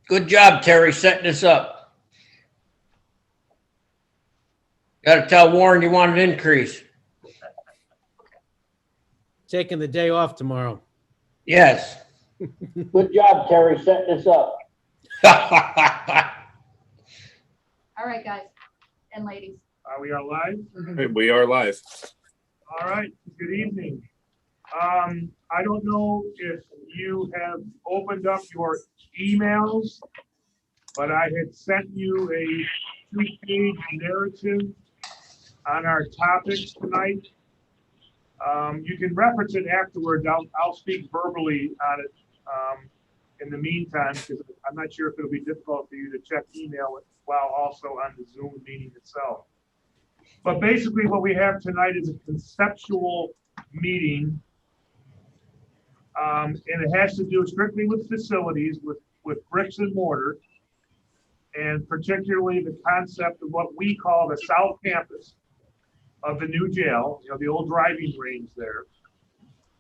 Good job, Terry, setting this up. Got to tell Warren you want an increase. Taking the day off tomorrow. Yes. Good job, Terry, setting this up. All right, guys and ladies. We are live. Hey, we are live. All right, good evening. I don't know if you have opened up your emails, but I had sent you a 2-page narrative on our topics tonight. You can reference it afterwards. I'll speak verbally on it in the meantime, because I'm not sure if it'll be difficult for you to check email while also on the Zoom meeting itself. But basically what we have tonight is a conceptual meeting. And it has to do strictly with facilities, with bricks and mortar, and particularly the concept of what we call the South Campus of the new jail, the old driving range there,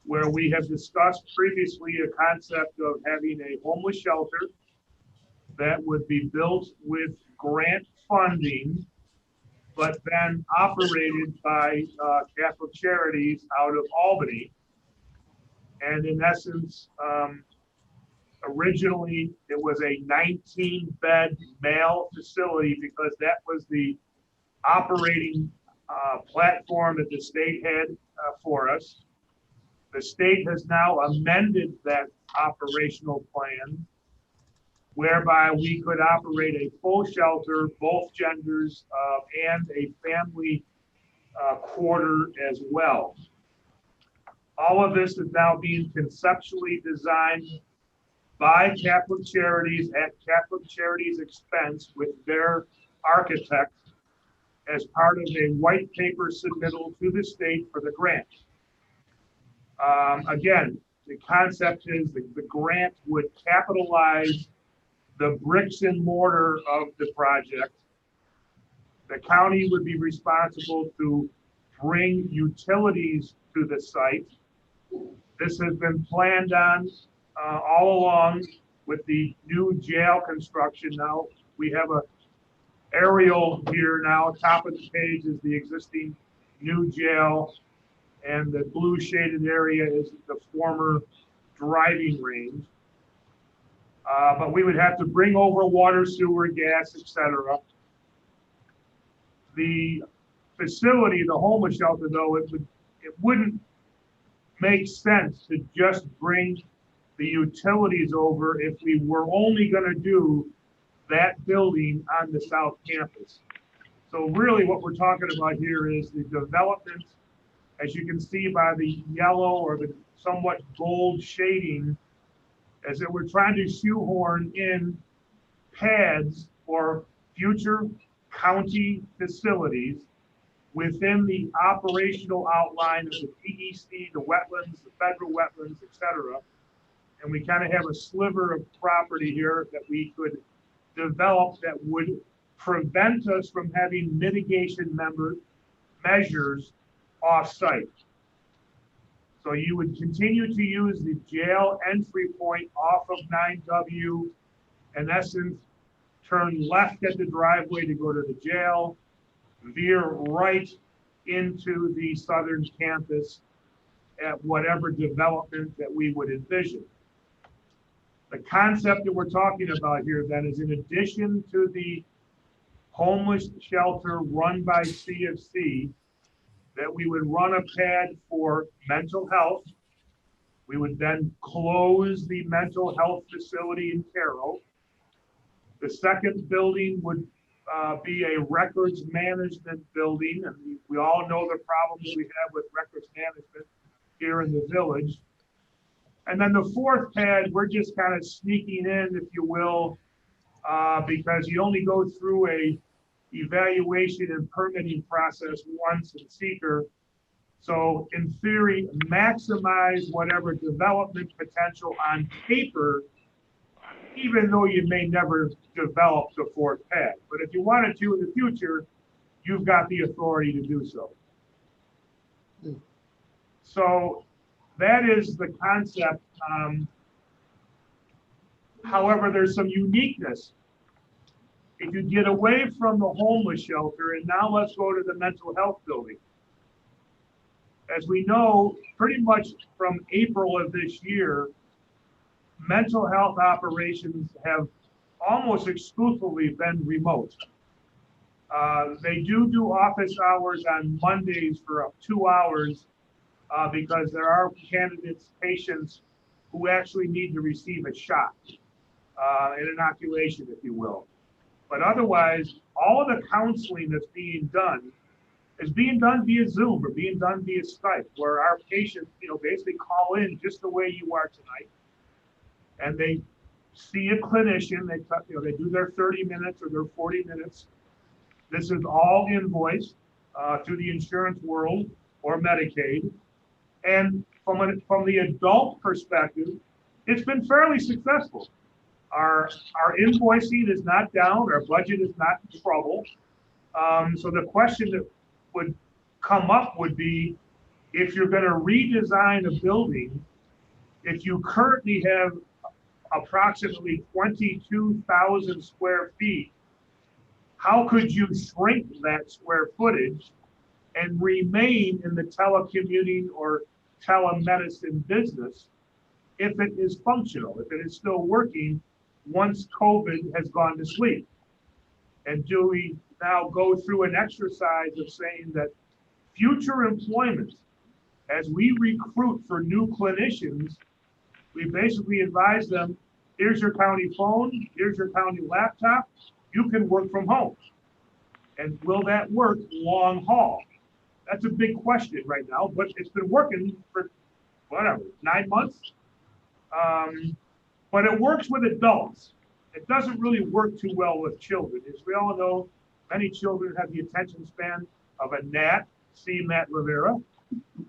where we have discussed previously a concept of having a homeless shelter that would be built with grant funding, but then operated by Catholic Charities out of Albany. And in essence, originally it was a 19-bed male facility because that was the operating platform that the state had for us. The state has now amended that operational plan, whereby we could operate a full shelter, both genders, and a family quarter as well. All of this is now being conceptually designed by Catholic Charities at Catholic Charities' expense with their architect as part of a white paper submittal to the state for the grant. Again, the concept is that the grant would capitalize the bricks and mortar of the project. The county would be responsible to bring utilities to the site. This has been planned on all along with the new jail construction. Now we have a aerial here now. Top of the page is the existing new jail, and the blue shaded area is the former driving range. But we would have to bring over water, sewer, gas, etc. The facility, the homeless shelter, though, it wouldn't make sense to just bring the utilities over if we were only going to do that building on the South Campus. So really what we're talking about here is the development, as you can see by the yellow or the somewhat gold shading, as that we're trying to shoehorn in pads for future county facilities within the operational outline of the PEC, the wetlands, the federal wetlands, etc. And we kind of have a sliver of property here that we could develop that would prevent us from having mitigation measures off-site. So you would continue to use the jail entry point off of 9W, in essence, turn left at the driveway to go to the jail, veer right into the southern campus at whatever development that we would envision. The concept that we're talking about here then is, in addition to the homeless shelter run by CFC, that we would run a pad for mental health. We would then close the mental health facility in Carroll. The second building would be a records management building, and we all know the problems we have with records management here in the village. And then the fourth pad, we're just kind of sneaking in, if you will, because you only go through a evaluation and permitting process once in seeker. So in theory, maximize whatever development potential on paper, even though you may never develop the fourth pad. But if you wanted to in the future, you've got the authority to do so. So that is the concept. However, there's some uniqueness. If you get away from the homeless shelter, and now let's go to the mental health building. As we know, pretty much from April of this year, mental health operations have almost exclusively been remote. They do office hours on Mondays for 2 hours because there are candidates, patients who actually need to receive a shot, an inoculation, if you will. But otherwise, all of the counseling that's being done is being done via Zoom or being done via Skype, where our patients, basically call in just the way you are tonight, and they see a clinician. They do their 30 minutes or their 40 minutes. This is all invoiced through the insurance world or Medicaid. And from the adult perspective, it's been fairly successful. Our invoicing is not down. Our budget is not in trouble. So the question that would come up would be, if you're going to redesign a building, if you currently have approximately 22,000 square feet, how could you shrink that square footage and remain in the telecommuting or telemedicine business if it is functional, if it is still working once COVID has gone to sleep? And do we now go through an exercise of saying that future employment, as we recruit for new clinicians, we basically advise them, here's your county phone, here's your county laptop, you can work from home. And will that work long haul? That's a big question right now, but it's been working for 9 months. But it works with adults. It doesn't really work too well with children. As we all know, many children have the attention span of a gnat, see Matt Rivera.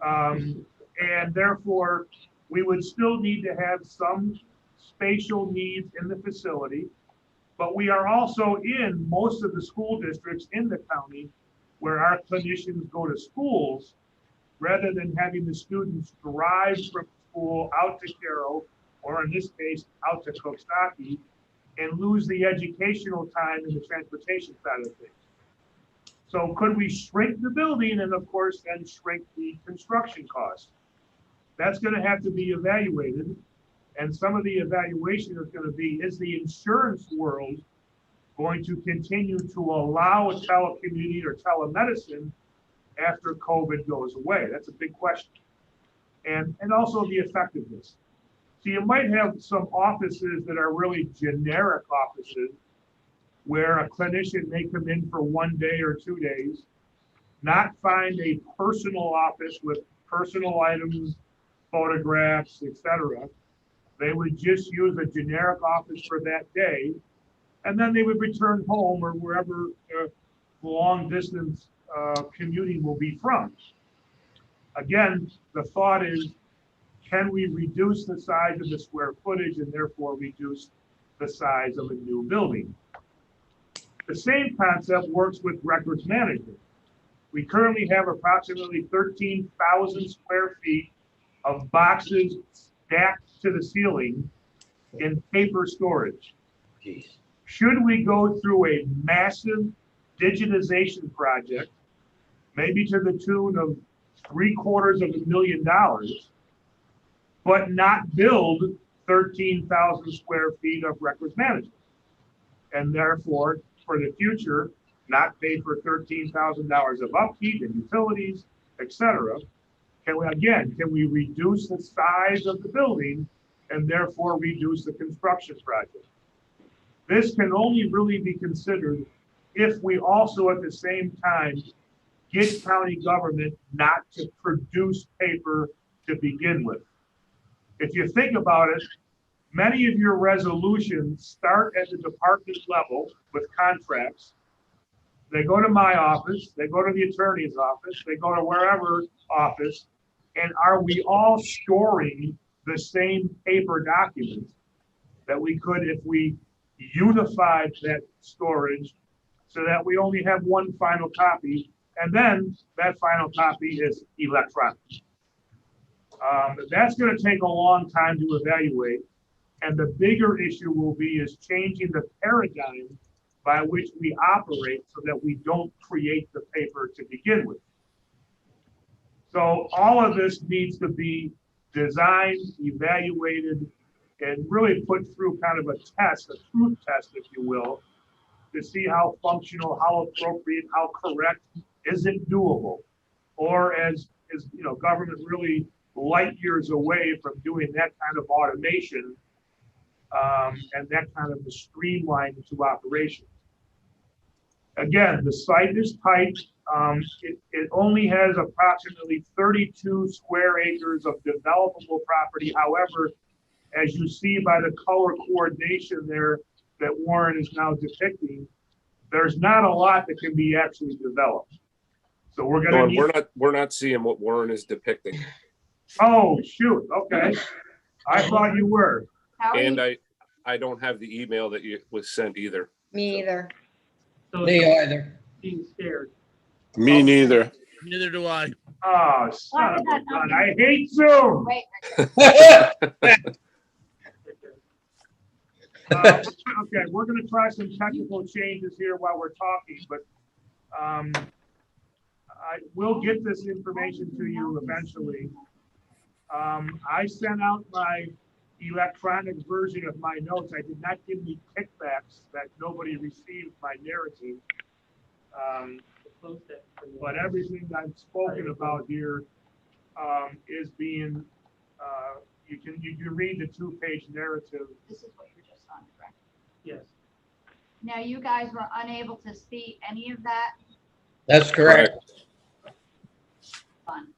And therefore, we would still need to have some spatial needs in the facility. But we are also in most of the school districts in the county where our clinicians go to schools, rather than having the students drive from school out to Carroll, or in this case, out to Coxsackie, and lose the educational time and the transportation side of things. So could we shrink the building and of course then shrink the construction costs? That's going to have to be evaluated. And some of the evaluation is going to be, is the insurance world going to continue to allow telecommuting or telemedicine after COVID goes away? That's a big question. And also the effectiveness. So you might have some offices that are really generic offices where a clinician may come in for 1 day or 2 days, not find a personal office with personal items, photographs, etc. They would just use a generic office for that day, and then they would return home or wherever their long distance commuting will be from. Again, the thought is, can we reduce the size of the square footage and therefore reduce the size of a new building? The same concept works with records management. We currently have approximately 13,000 square feet of boxes stacked to the ceiling in paper storage. Jeez. Should we go through a massive digitization project, maybe to the tune of $750,000, but not build 13,000 square feet of records management, and therefore, for the future, not pay for $13,000 of upkeep and utilities, etc.? Can we reduce the size of the building and therefore reduce the construction project? This can only really be considered if we also at the same time get county government not to produce paper to begin with. If you think about it, many of your resolutions start at the department level with contracts. They go to my office, they go to the attorney's office, they go to wherever office, and are we all storing the same paper documents that we could if we unified that storage so that we only have one final copy, and then that final copy is electronic? That's going to take a long time to evaluate. And the bigger issue will be is changing the paradigm by which we operate so that we don't create the paper to begin with. So all of this needs to be designed, evaluated, and really put through kind of a test, a truth test, if you will, to see how functional, how appropriate, how correct, is it doable? Or as you know, government really light years away from doing that kind of automation and that kind of a streamline to operations. Again, the site is tight. It only has approximately 32 square acres of developable property. However, as you see by the color coordination there that Warren is now depicting, there's not a lot that can be actually developed. So we're going to need... We're not seeing what Warren is depicting. Oh, shoot. Okay. I thought you were. How are And you? I don't have the email that was sent either. Me either. Me either. Being scared. Me neither. Neither do I. Oh, Why son of did that a not gun. be- I hate Zoom. Wait, Okay, we're going to try some technical changes here while we're talking, but I will get this information to you eventually. I sent out my electronic version of my notes. I did not give any kickbacks that nobody received my narrative. But everything I've spoken about here is being, you can read the 2-page narrative. this is what you're just on, correct? Yes. Now, you guys were unable to see any of that That's correct. fun.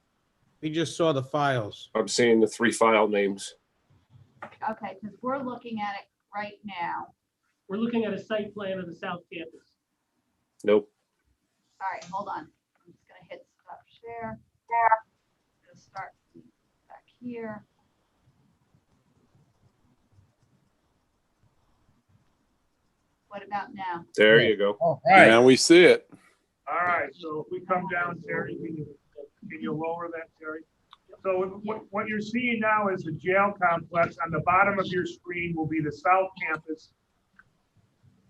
We just saw the files. I'm seeing the 3 file names. Okay, because we're looking at it right now. We're looking at a site plan of the South Campus. Nope. All right, hold on. I'm just gonna hit stop share. Gonna start back here. What about now? There you go. All right. Now we see it. All right, so if we come down, Terry, can you lower that, Terry? So what you're seeing now is the jail complex. On the bottom of your screen will be the South Campus.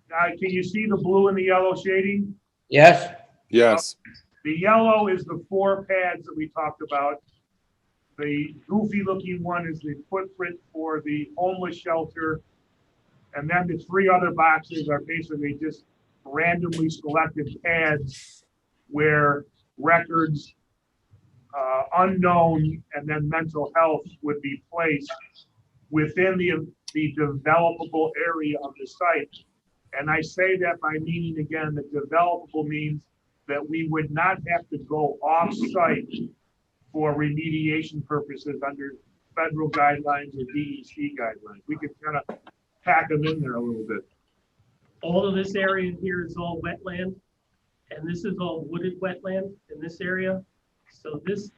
Now, can you see the blue and the yellow shading? Yes. Yes. The yellow is the 4 pads that we talked about. The goofy looking one is the footprint for the homeless shelter. And then the 3 other boxes are basically just randomly selected pads where records, unknown, and then mental health would be placed within the developable area of the site. And I say that by meaning, again, that developable means that we would not have to go off-site for remediation purposes under federal guidelines or DEC guidelines. We could kind of pack them in there a little bit. All of this area here is all wetland, and this is all wooded wetland in this area. So this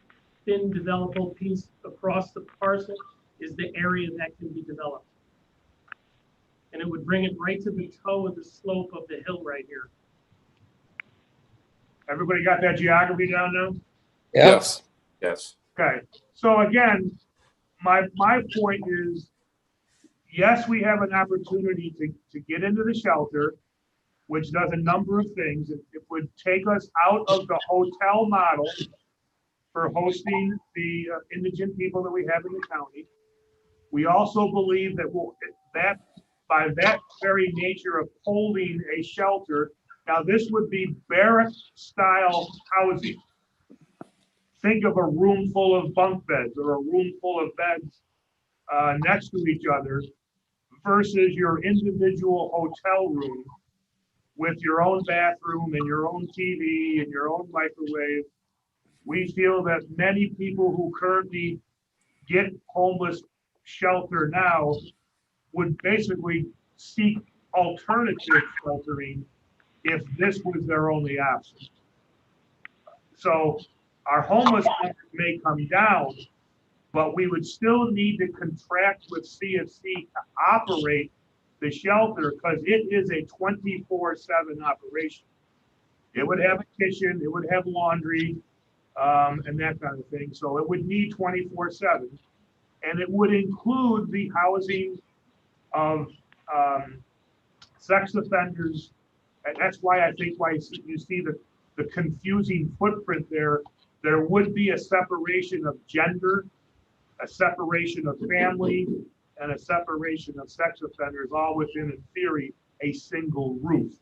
thin developable piece across the parcel is the area that can be developed. And it would bring it right to the toe of the slope of the hill right here. Everybody got that geography down now? Yep. Yes. Yes. Okay, so again, my point is, yes, we have an opportunity to get into the shelter, which does a number of things. It would take us out of the hotel model for hosting the indigent people that we have in the county. We also believe that by that very nature of holding a shelter, now this would be barrack-style housing. Think of a room full of bunk beds or a room full of beds next to each other versus your individual hotel room with your own bathroom and your own TV and your own microwave. We feel that many people who currently get homeless shelter now would basically seek alternative sheltering if this was their only option. So our homeless numbers may come down, but we would still need to contract with CFC to operate the shelter because it is a 24/7 operation. It would have a kitchen, it would have laundry, and that kind of thing. So it would need 24/7. And it would include the housing of sex offenders. And that's why I think you see the confusing footprint there. There would be a separation of gender, a separation of family, and a separation of sex offenders, all within, in theory, a single roof.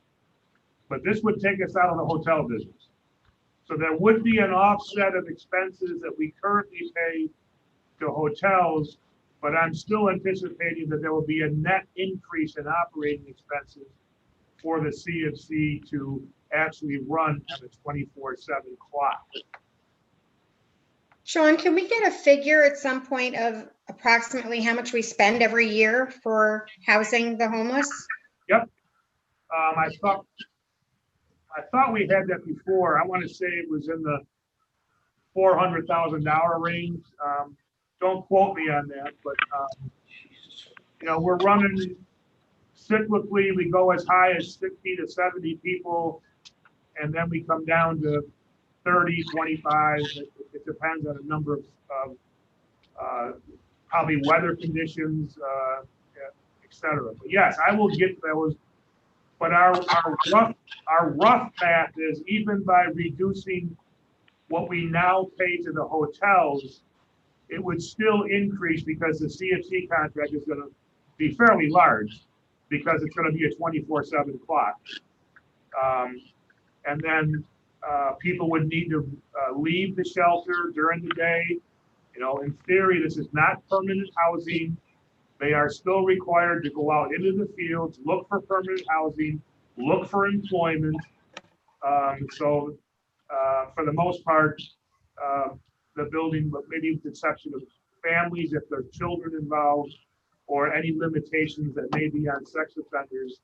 But this would take us out of the hotel business. So there would be an offset of expenses that we currently pay to hotels, but I'm still anticipating that there will be a net increase in operating expenses for the CFC to actually run at a 24/7 clock. Sean, can we get a figure at some point of approximately how much we spend every year for housing the homeless? I thought we had that before. I want to say it was in the $400,000 range. Don't quote me on that, but we're running cyclically. We go as high as 60 to 70 people, and then we come down to 30, 25. It depends on a number of probably weather conditions, et cetera. But yes, I will get those. But our rough math is, even by reducing what we now pay to the hotels, it would still increase, because the CFC contract is going to be fairly large, because it's going to be a 24/7 clock. And then people would need to leave the shelter during the day. In theory, this is not permanent housing. They are still required to go out into the fields, look for permanent housing, look for employment. So for the most part, the building, but maybe with the exception of families, if there's children involved, or any limitations that may be on sex offenders,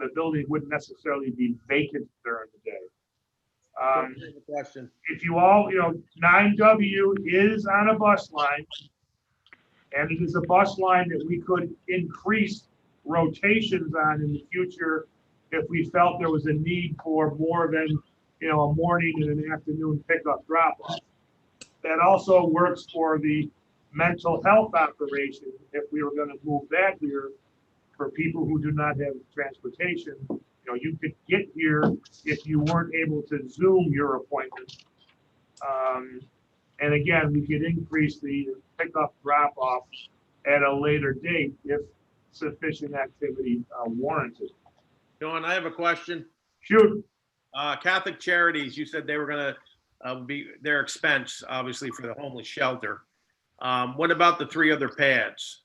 the building wouldn't necessarily be vacant during the day. Question. If you all, 9W is on a bus line, and it is a bus line that we could increase rotations on in the future if we felt there was a need for more than, a morning and an afternoon pickup drop-off. That also works for the mental health operation. If we were going to move that here for people who do not have transportation, you could get here if you weren't able to Zoom your appointment. And again, we could increase the pickup drop-off at a later date if sufficient activity warranted. Sean, I have a question. Shoot. Catholic Charities, you said they were going to be their expense, obviously, for the homeless shelter. What about the 3 other pads?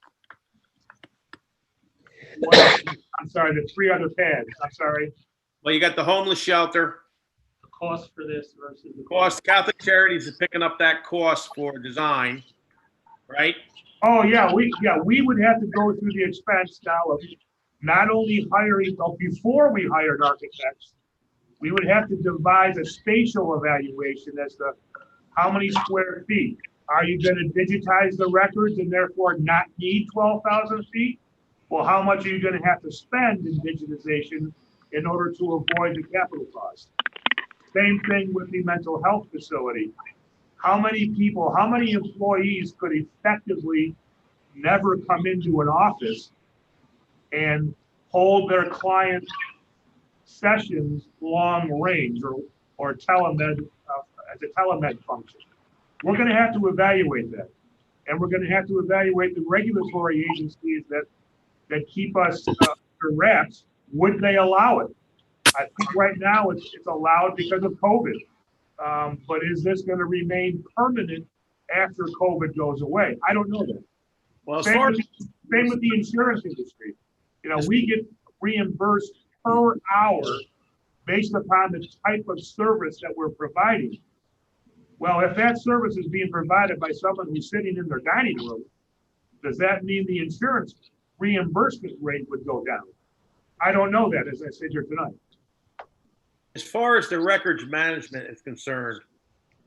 I'm sorry, the 3 other pads. I'm sorry. Well, you got the homeless shelter. The cost for this versus the Cost, Catholic Charities is picking up that cost for design, right? Oh, yeah, we would have to go through the expense now of not only hiring, but before we hired architects, we would have to devise a spatial evaluation as to how many square feet. Are you going to digitize the records and therefore not need 12,000 feet? Well, how much are you going to have to spend in digitization in order to avoid the capital cost? Same thing with the mental health facility. How many people, how many employees could effectively never come into an office and hold their client sessions long range or telemed as a telemed function? We're going to have to evaluate that. And we're going to have to evaluate the regulatory agencies that keep us under wraps. Would they allow it? I think right now it's allowed because of COVID. But is this going to remain permanent after COVID goes away? I don't know that. Well, Same with the insurance industry. We get reimbursed per hour based upon the type of service that we're providing. Well, if that service is being provided by someone who's sitting in their dining room, does that mean the insurance reimbursement rate would go down? I don't know that, as I sit here tonight. as far as the records management is concerned,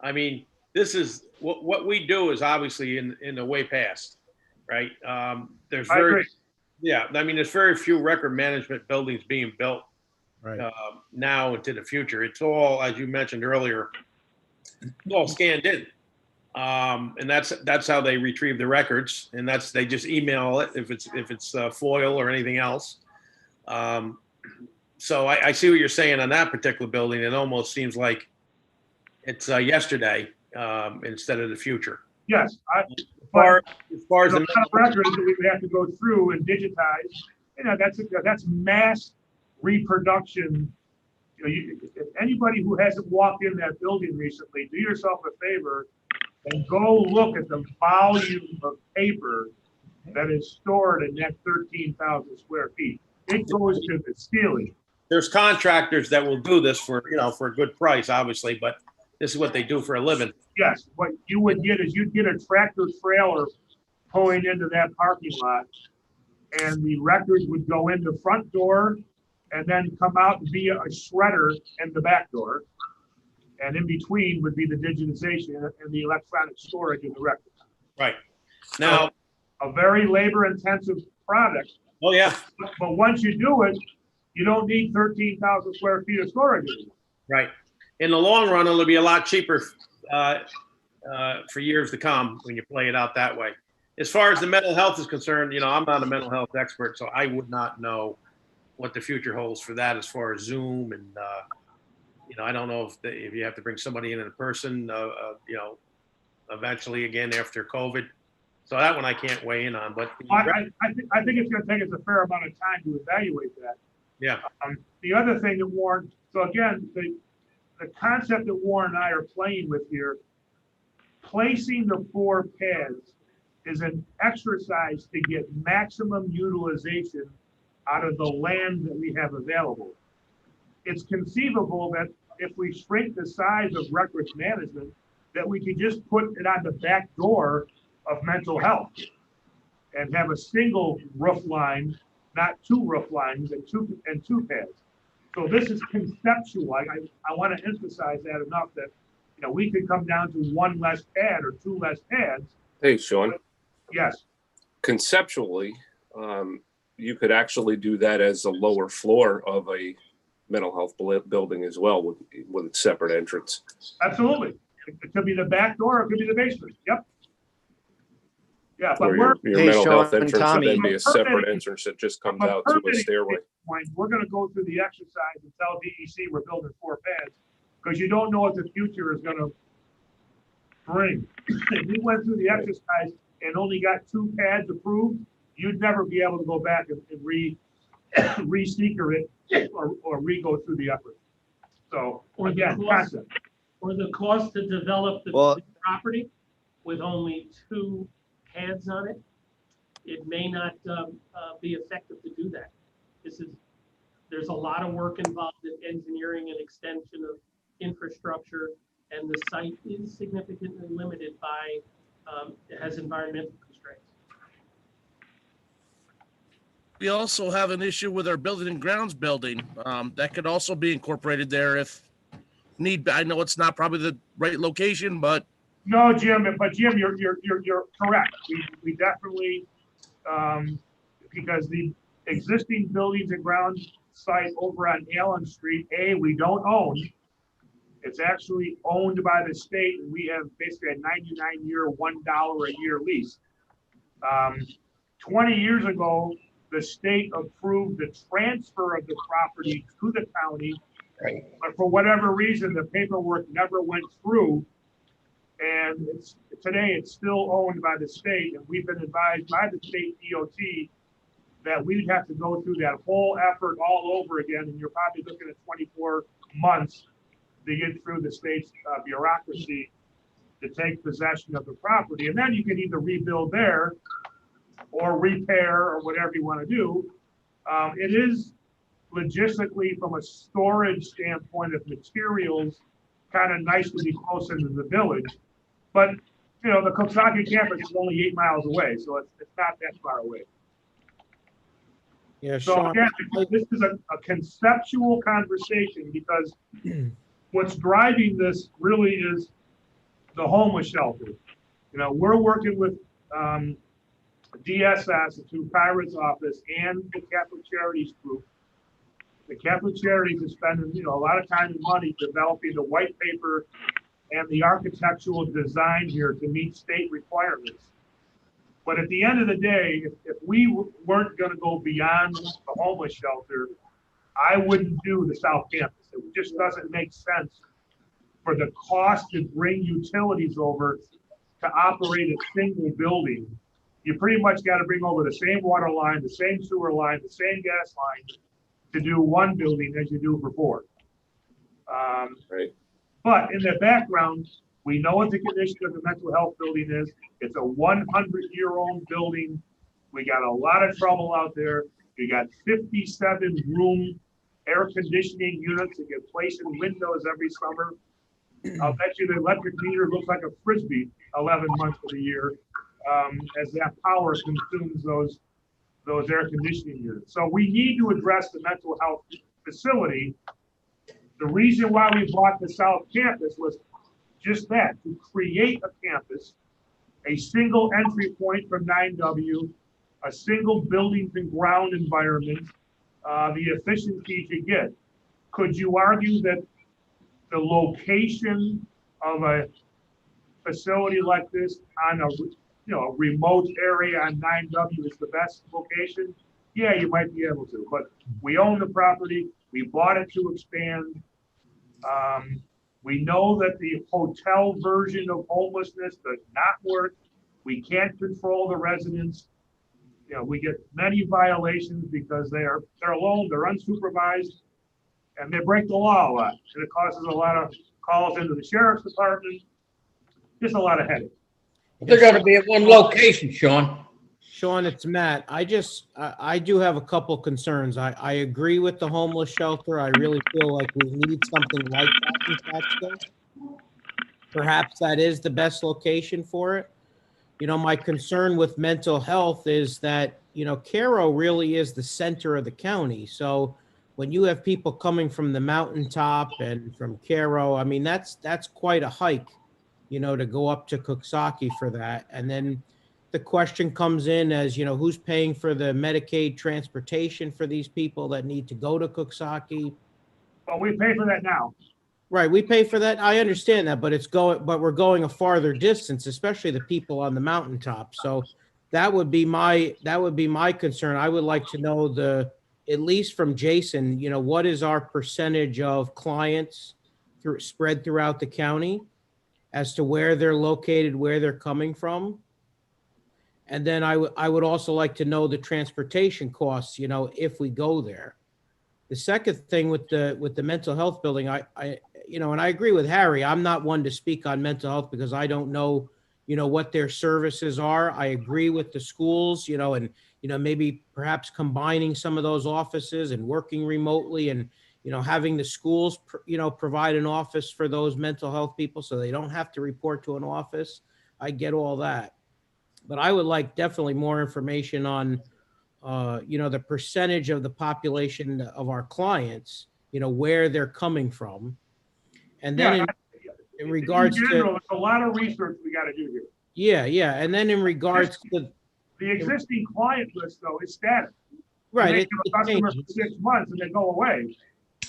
I mean, this is what we do is obviously in the way past, right? There's I agree. yeah, I mean, there's very few record management buildings being built right. Now into the future. It's all, as you mentioned earlier, it's all scanned in. And that's how they retrieve the records, and they just email it if it's foil or anything else. So I see what you're saying on that particular building. It almost seems like it's yesterday instead of the future. Yes, As far as there's a the lot of records that we would have to go through and digitize. You know, that's mass reproduction. You know, if anybody who hasn't walked in that building recently, do yourself a favor and go look at the volume of paper that is stored in that 13,000 square feet. It goes to the ceiling. there's contractors that will do this for a good price, obviously, but this is what they do for a living. Yes, what you would get is you'd get a tractor trailer pulling into that parking lot, and the records would go in the front door and then come out via a shredder in the back door. And in between would be the digitization and the electronic storage of the records. Right. Now, A very labor-intensive product, oh yeah, but once you do it, you don't need 13,000 square feet of storage anymore. right. In the long run, it'll be a lot cheaper for years to come when you play it out that way. As far as the mental health is concerned, I'm not a mental health expert, so I would not know what the future holds for that as far as Zoom and, I don't know if you have to bring somebody in person, eventually again after COVID. So that one I can't weigh in on, but I think it's gonna take us a fair amount of time to evaluate that. yeah, The other thing that Warren, so again, the concept that Warren and I are playing with here, placing the 4 pads is an exercise to get maximum utilization out of the land that we have available. It's conceivable that if we shrink the size of records management, that we could just put it on the back door of mental health and have a single roof line, not 2 roof lines and two pads. So this is conceptual. I want to emphasize that enough that, we could come down to 1 less pad or 2 less pads. Hey, Sean, Yes, conceptually, you could actually do that as a lower floor of a mental health building as well with a separate entrance. absolutely. It could be the back door, or it could be the basement. Yep. Yeah, but Or we're, your Hey, mental Sean health and entrance would then Tommy. be a separate entrance that just comes out to a stairway. we're gonna go through the exercise and tell DEC we're building 4 pads, because you don't know what the future is gonna bring. If we went through the exercise and only got 2 pads approved, you'd never be able to go back and re-seeker it or re-go through the effort. So, Or the again, cost- concept. Or the cost to develop the Well- property with only 2 pads on it, it may not be effective to do that. There's a lot of work involved in engineering and extension of infrastructure, and the site is significantly limited by, it has environmental constraints. We also have an issue with our building and grounds building. That could also be incorporated there if need be. I know it's not probably the right location, but No, Jim, but Jim, you're correct. We definitely, because the existing buildings and grounds site over on Allen Street, we don't own. It's actually owned by the state, and we have basically a 99-year, $1 a year lease. 20 years ago, the state approved the transfer of the property to the county. Right. But for whatever reason, the paperwork never went through. And today it's still owned by the state, and we've been advised by the state DOT that we'd have to go through that whole effort all over again, and you're probably looking at 24 months to get through the state's bureaucracy to take possession of the property. And then you can either rebuild there or repair or whatever you want to do. It is logistically, from a storage standpoint of materials, kind of nice to be closer to the village. But, the Coxsackie campus is only 8 miles away, so it's not that far away. Yeah, So Sean, again, this is a conceptual conversation, because what's driving this really is the homeless shelter. We're working with DSS through Kyra's office and the Catholic Charities Group. The Catholic Charities is spending, a lot of time and money developing the white paper and the architectural design here to meet state requirements. But at the end of the day, if we weren't gonna go beyond the homeless shelter, I wouldn't do the South Campus. It just doesn't make sense for the cost to bring utilities over to operate a single building. You pretty much gotta bring over the same water line, the same sewer line, the same gas line to do one building as you do for four. Right. But in the background, we know what the condition of the mental health building is. It's a 100-year-old building. We got a lot of trouble out there. We got 57 room air conditioning units that get placed in windows every summer. I'll bet you the electric meter looks like a Frisbee 11 months of the year, as that power consumes those air conditioning units. So we need to address the mental health facility. The reason why we bought the South Campus was just that, to create a campus, a single entry point from 9W, a single buildings and ground environment, the efficiencies you get. Could you argue that the location of a facility like this on a remote area on 9W is the best location? Yeah, you might be able to, but we own the property. We bought it to expand. We know that the hotel version of homelessness does not work. We can't control the residents. You know, we get many violations because they're alone, they're unsupervised, and they break the law a lot. And it causes a lot of calls into the sheriff's department. Just a lot of headache. They're gonna be at one location, Sean. Sean, it's Matt. I do have a couple concerns. I agree with the homeless shelter. I really feel like we need something like that in Catskill. Perhaps that is the best location for it. You know, my concern with mental health is that, you know, Caro really is the center of the county. So when you have people coming from the mountaintop and from Caro, I mean, that's quite a hike, you know, to go up to Cooksaki for that. And then the question comes in as, you know, who's paying for the Medicaid transportation for these people that need to go to Cooksaki? Well, we pay for that now. Right, we pay for that. I understand that, but we're going a farther distance, especially the people on the mountaintop. So that would be my concern. I would like to know at least from Jason, you know, what is our percentage of clients spread throughout the county as to where they're located, where they're coming from. And then I would also like to know the transportation costs, you know, if we go there. The second thing with the mental health building, you know, and I agree with Harry, I'm not one to speak on mental health because I don't know, you know, what their services are. I agree with the schools, you know, and, you know, maybe perhaps combining some of those offices and working remotely and, you know, having the schools, you know, provide an office for those mental health people so they don't have to report to an office. I get all that. But I would like definitely more information on, you know, the percentage of the population of our clients, you know, where they're coming from. And then in regards in general, to, there's a lot of research we got to do here. Yeah. And then in regards to the existing client list, though, is static. Right. They have a customer for 6 months and they go away.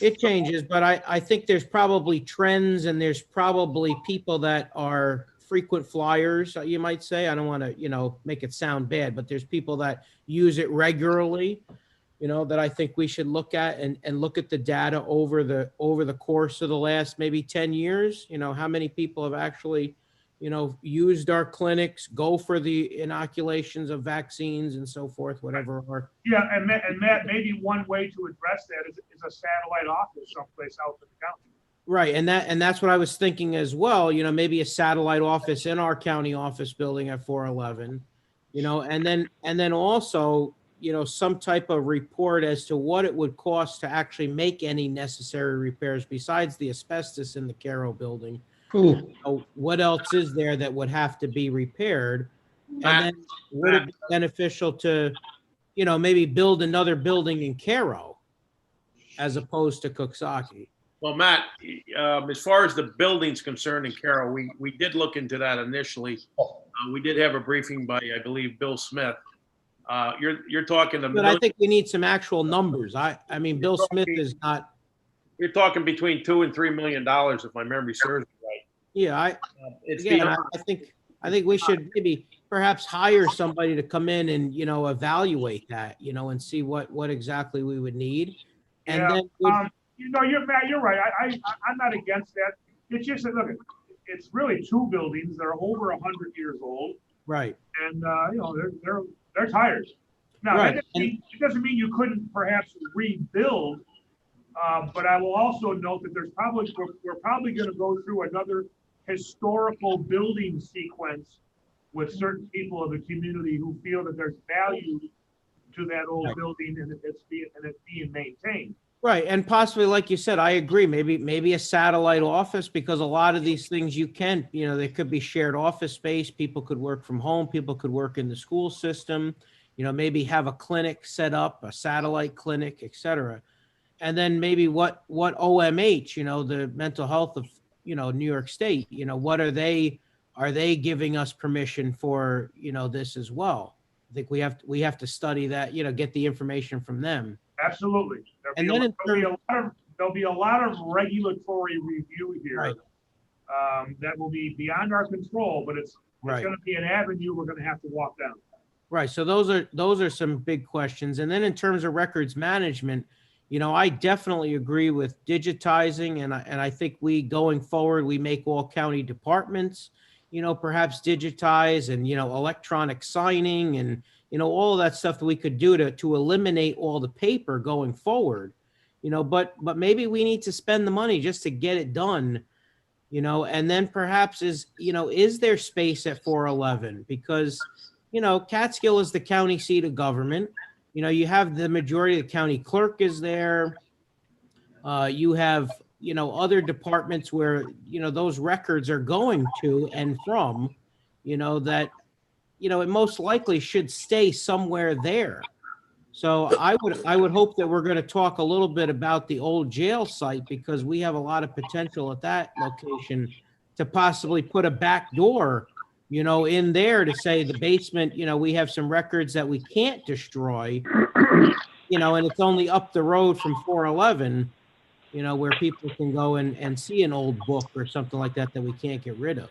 It changes, but I think there's probably trends and there's probably people that are frequent flyers, you might say. I don't want to, you know, make it sound bad, but there's people that use it regularly, you know, that I think we should look at and look at the data over the course of the last maybe 10 years. You know, how many people have actually, you know, used our clinics, go for the inoculations of vaccines and so forth, whatever. Yeah, and Matt, maybe one way to address that is a satellite office someplace out in the county. Right, and that's what I was thinking as well. You know, maybe a satellite office in our county office building at 411. You know, and then also, you know, some type of report as to what it would cost to actually make any necessary repairs besides the asbestos in the Caro building. You know, what else is there that would have to be repaired? And then would it be beneficial to, you know, maybe build another building in Caro as opposed to Cooksaki? Well, Matt, as far as the building's concerned in Caro, we did look into that initially. We did have a briefing by, I believe, Bill Smith. You're talking But I think we need some actual numbers. I mean, Bill Smith is not. You're talking between $2 and $3 million, if my memory serves me right. Yeah, It's again, beyond. I think we should maybe perhaps hire somebody to come in and, evaluate that, and see what exactly we would need. And Yeah, then, Matt, you're right. I'm not against that. It's just that, look, it's really two buildings that are over 100 years old, right, and, they're tired. Now, Right, it doesn't mean you couldn't perhaps rebuild, but I will also note that we're probably gonna go through another historical building sequence with certain people of the community who feel that there's value to that old Right. building and it's being maintained. right. And possibly, like you said, I agree, maybe a satellite office, because a lot of these things they could be shared office space. People could work from home, people could work in the school system, maybe have a clinic set up, a satellite clinic, et cetera. And then maybe what OMH, the mental health of, New York State, what are they giving us permission for, this as well? I think we have to study that, get the information from them. Absolutely. And then There'll be a lot of regulatory review here. Right. That will be beyond our control, but it's Right. gonna be an avenue we're gonna have to walk down. Right. So those are some big questions. And then in terms of records management, I definitely agree with digitizing, and I think going forward, we make all county departments, perhaps digitize, and, electronic signing, and, all of that stuff that we could do to eliminate all the paper going forward, but maybe we need to spend the money just to get it done, and then perhaps is there space at 411? Because, Catskill is the county seat of government. You have the majority of the county clerk is there. You have, other departments where, those records are going to and from, that, it most likely should stay somewhere there. So I would hope that we're going to talk a little bit about the old jail site, because we have a lot of potential at that location to possibly put a back door, in there to say the basement, we have some records that we can't destroy, and it's only up the road from 411, where people can go and see an old book or something like that we can't get rid of.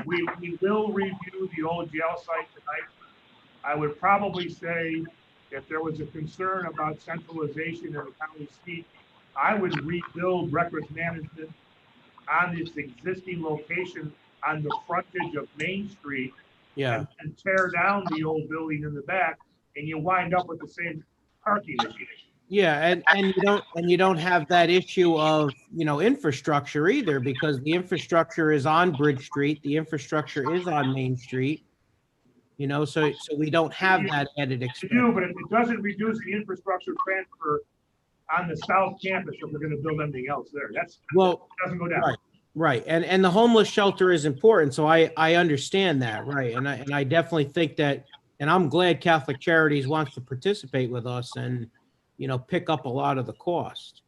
We will review the old jail site tonight. I would probably say if there was a concern about centralization in the county seat, I would rebuild records management on its existing location on the frontage of Main Street. Yeah. And tear down the old building in the back, and you wind up with the same parking issue. Yeah, and you don't have that issue of, infrastructure either, because the infrastructure is on Bridge Street, the infrastructure is on Main Street. So we don't have that added You expense. do, but it doesn't reduce the infrastructure transfer on the south campus if we're gonna build anything else there. Doesn't go down. Right. Right. And the homeless shelter is important. So I understand that. Right. And I definitely think that, and I'm glad Catholic Charities wants to participate with us and, pick up a lot of the cost.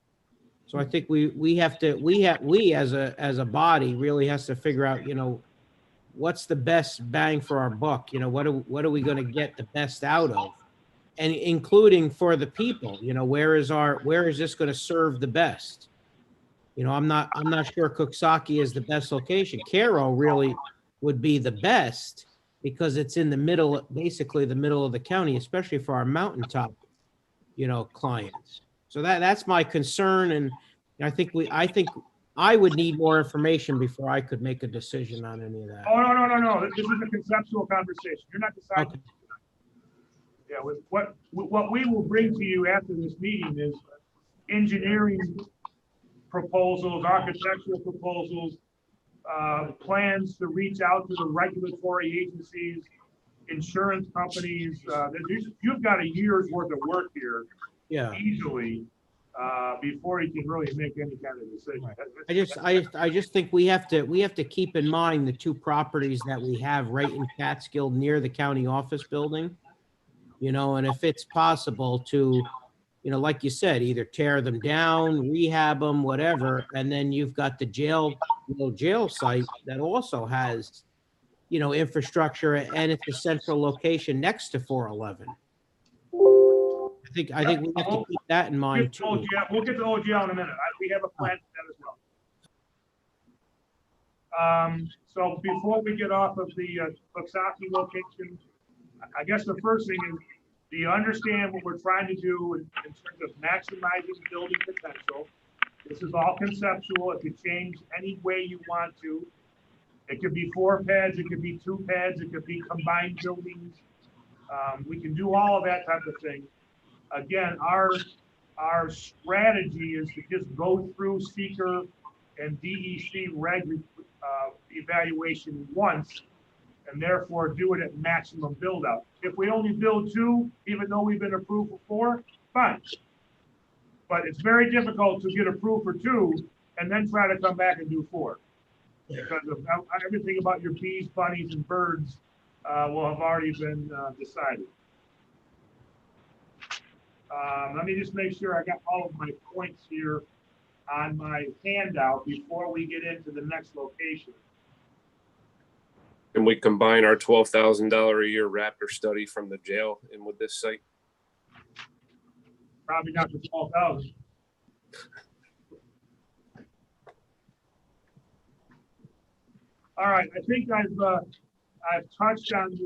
So I think we as a body really has to figure out, what's the best bang for our buck? What are we going to get the best out of? And including for the people, where is this going to serve the best? I'm not sure Cooksaki is the best location. Caro really would be the best because it's in the middle, basically the middle of the county, especially for our mountaintop, clients. So that's my concern. And I think I would need more information before I could make a decision on any of that. Oh, no. This is a conceptual conversation. You're not deciding. Okay. Yeah, what we will bring to you after this meeting is engineering proposals, architectural proposals, plans to reach out to the regulatory agencies, insurance companies. You've got a year's worth of work here. Yeah. Easily, before you can really make any kind of decision. Right. I just think we have to keep in mind the two properties that we have right in Catskill near the county office building, and if it's possible to, like you said, either tear them down, rehab them, whatever, and then you've got the jail site that also has, infrastructure, and it's a central location next to 411. I think we have to keep that in mind too. We'll get to OGL in a minute. We have a plan for that as So before we get off of the Buxaki location, I guess the first thing is, do you understand what we're trying to do in terms of maximizing building potential? This is all conceptual. It could change any way you want to. It could be 4 pads, it could be 2 pads, it could be combined buildings. We can do all of that type of thing. Again, our strategy is to just go through seeker and DEC reg evaluation once, and therefore do it at maximum build out. If we only build 2, even though we've been approved for 4, fine. But it's very difficult to get approved for 2 and then try to come back and do 4. Because of everything about your bees, bunnies, and birds will have already been decided. Let me just make sure I got all of my points here on my handout before we get into the next location. Can we combine our $12,000 a year Raptor study from the jail in with this site? Probably not for 12,000. All right, I think I've touched on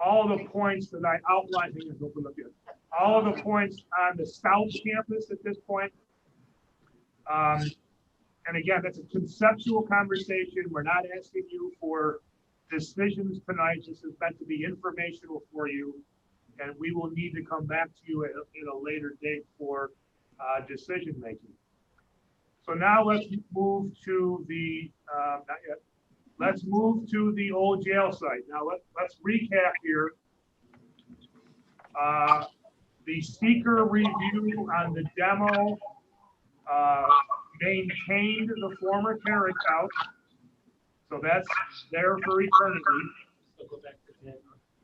all the points that I outlined. Hang on, don't look at it. All of the points on the South Campus at this point. And again, that's a conceptual conversation. We're not asking you for decisions tonight. This is meant to be informational for you. And we will need to come back to you at a later date for decision making. So now let's move to the, not yet. Let's move to the old jail site. Now let's recap here. The seeker review on the demo maintained the former carriage house. So that's there for eternity.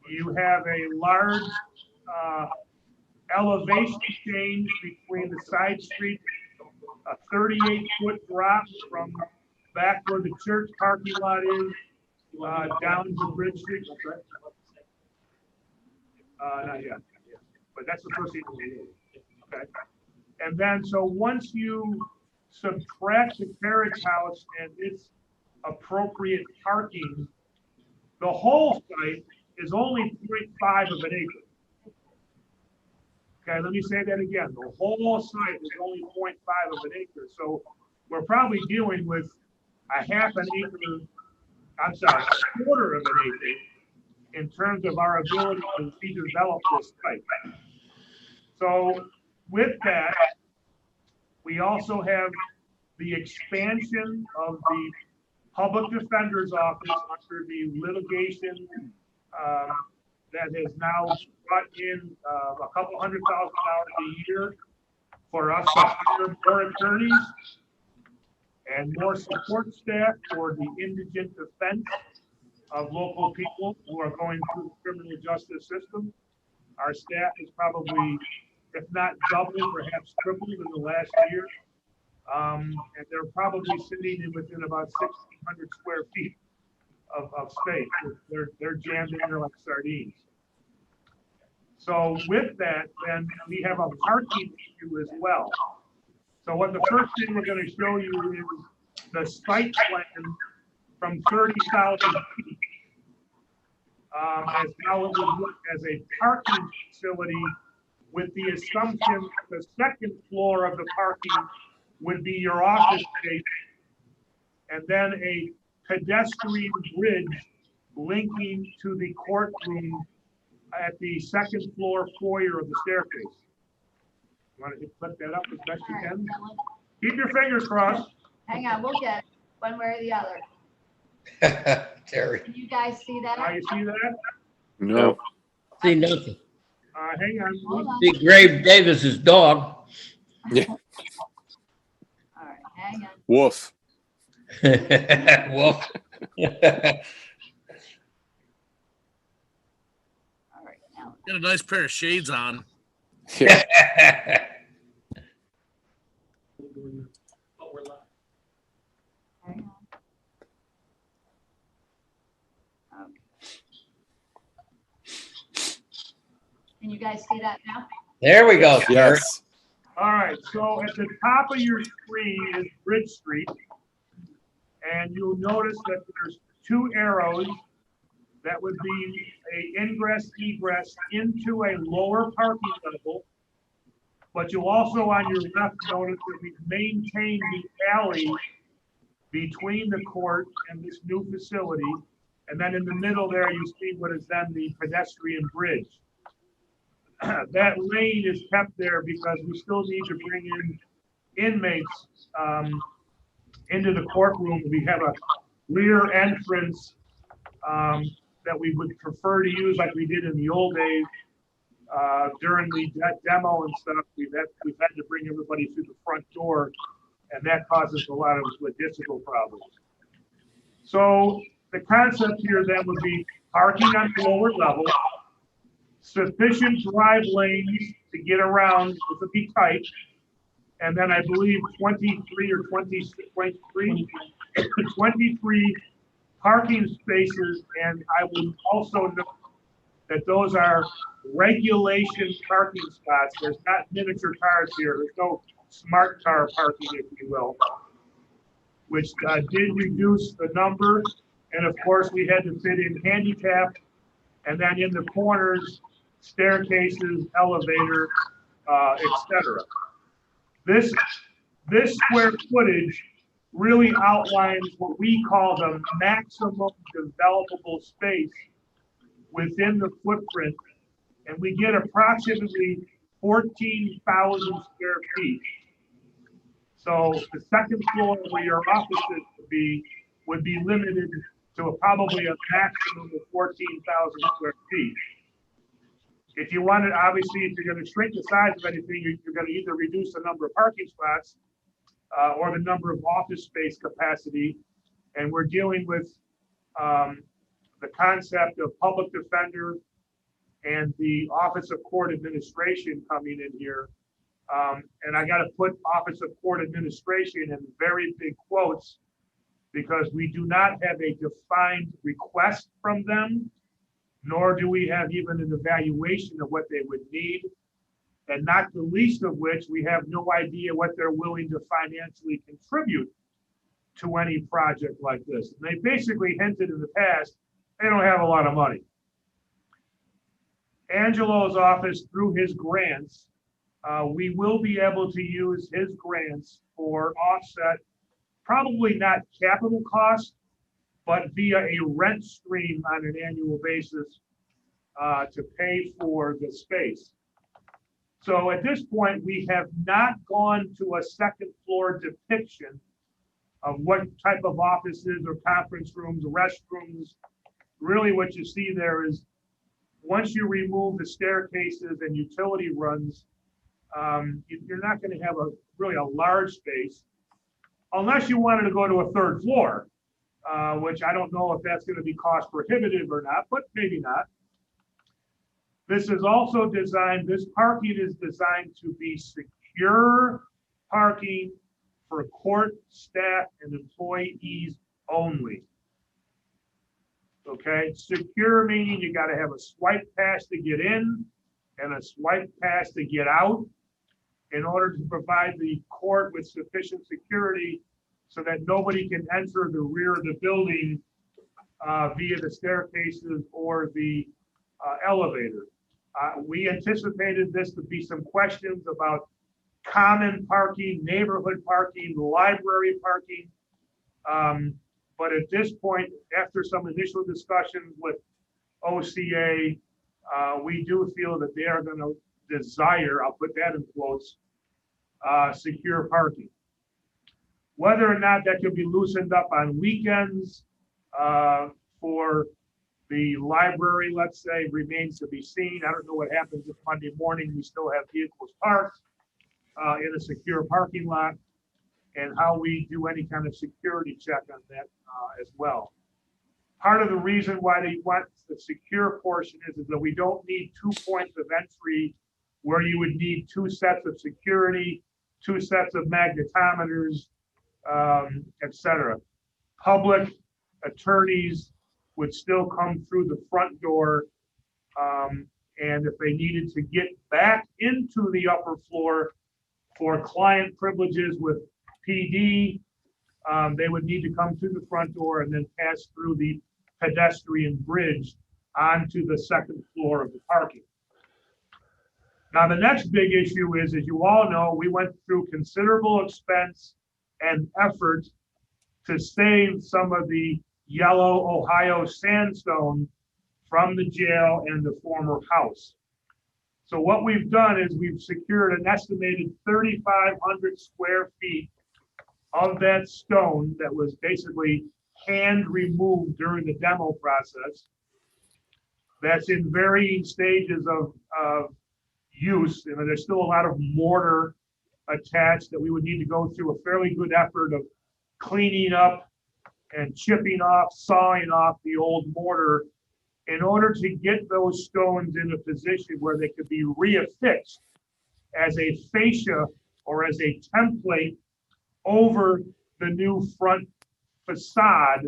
You have a large elevation change between the side street, a 38-foot drop from back where the church parking lot is, down to Bridge Street. Not yet, but that's the first thing we do. Okay. And then, so once you subtract the carriage house and its appropriate parking, the whole site is only 0.5 of an acre. Okay, let me say that again. The whole site is only 0.5 of an acre. So we're probably dealing with a half an acre, I'm sorry, a quarter of an acre in terms of our ability to redevelop this site. So with that, we also have the expansion of the public defender's office under the litigation that has now brought in a couple $100,000 a year for us to hire more attorneys and more support staff for the indigent defense of local people who are going through the criminal justice system. Our staff is probably, if not doubling, perhaps tripling in the last year. And they're probably sitting within about 1,600 square feet of space. They're jammed in there like sardines. So with that, then we have a parking issue as well. So what the first thing we're going to show you is the site plan from 30,000 feet as how it would look as a parking facility, with the assumption the second floor of the parking would be your office space, and then a pedestrian bridge linking to the courtroom at the second floor foyer of the staircase. You want to flip that up as best you can? Keep your fingers crossed. Hang on, we'll get it, one way or the other. Terry, Can you guys see that? Now you see that? No. see nothing. Hang on. Hold on. See Grave Davis's dog. Yeah. All right, hang on. Woof. Well. All right, now. Got a nice pair of shades on. Yeah. But we're live. Hang on. Okay. Can you guys see that now? There we go, Terry. Yes. All right, so at the top of your screen is Bridge Street. And you'll notice that there's two arrows that would be a ingress egress into a lower parking level. But you'll also on your left notice that we've maintained the alley between the court and this new facility. And then in the middle there, you see what is then the pedestrian bridge. That lane is kept there because we still need to bring in inmates into the courtroom. We have a rear entrance that we would prefer to use like we did in the old days. During the demo and stuff, we've had to bring everybody through the front door, and that causes a lot of logistical problems. So the concept here then would be parking on the lower level, sufficient drive lanes to get around, it would be tight, and then I believe 23 or 23 parking spaces, and I would also note that those are regulation parking spots. There's not miniature cars here. There's no smart car parking, if you will, which did reduce the number. And of course, we had to fit in handicap, and then in the corners, staircases, elevator, etc. This square footage really outlines what we call the maximum developable space within the footprint, and we get approximately 14,000 square feet. So the second floor where your offices would be limited to probably a maximum of 14,000 square feet. If you wanted, obviously, if you're going to shrink the size of anything, you're going to either reduce the number of parking spots or the number of office space capacity. And we're dealing with the concept of public defender and the Office of Court Administration coming in here. And I got to put Office of Court Administration in very big quotes because we do not have a defined request from them, nor do we have even an evaluation of what they would need. And not the least of which, we have no idea what they're willing to financially contribute to any project like this. And they basically hinted in the past, they don't have a lot of money. Angelo's office, through his grants, we will be able to use his grants for offset, probably not capital costs, but via a rent stream on an annual basis to pay for the space. So at this point, we have not gone to a second floor depiction of what type of offices or conference rooms, restrooms. Really what you see there is once you remove the staircases and utility runs, you're not going to have really a large space unless you wanted to go to a third floor, which I don't know if that's going to be cost prohibitive or not, but maybe not. This is also designed, this parking is designed to be secure parking for court staff and employees only. Okay, secure meaning you got to have a swipe pass to get in and a swipe pass to get out in order to provide the court with sufficient security so that nobody can enter the rear of the building via the staircases or the elevator. We anticipated this to be some questions about common parking, neighborhood parking, library parking. But at this point, after some initial discussions with OCA, we do feel that they are going to desire, I'll put that in quotes, secure parking. Whether or not that could be loosened up on weekends for the library, let's say, remains to be seen. I don't know what happens if Monday morning we still have vehicles parked in a secure parking lot, and how we do any kind of security check on that as well. Part of the reason why they want the secure portion is that we don't need 2 points of entry where you would need 2 sets of security, 2 sets of magnetometers, etc. Public attorneys would still come through the front door, and if they needed to get back into the upper floor for client privileges with PD, they would need to come through the front door and then pass through the pedestrian bridge onto the second floor of the parking. Now, the next big issue is, as you all know, we went through considerable expense and effort to save some of the yellow Ohio sandstone from the jail and the former house. So what we've done is we've secured an estimated 3,500 square feet of that stone that was basically hand removed during the demo process. That's in varying stages of use. And there's still a lot of mortar attached that we would need to go through a fairly good effort of cleaning up and chipping off, sawing off the old mortar in order to get those stones in a position where they could be reaffixed as a fascia or as a template over the new front facade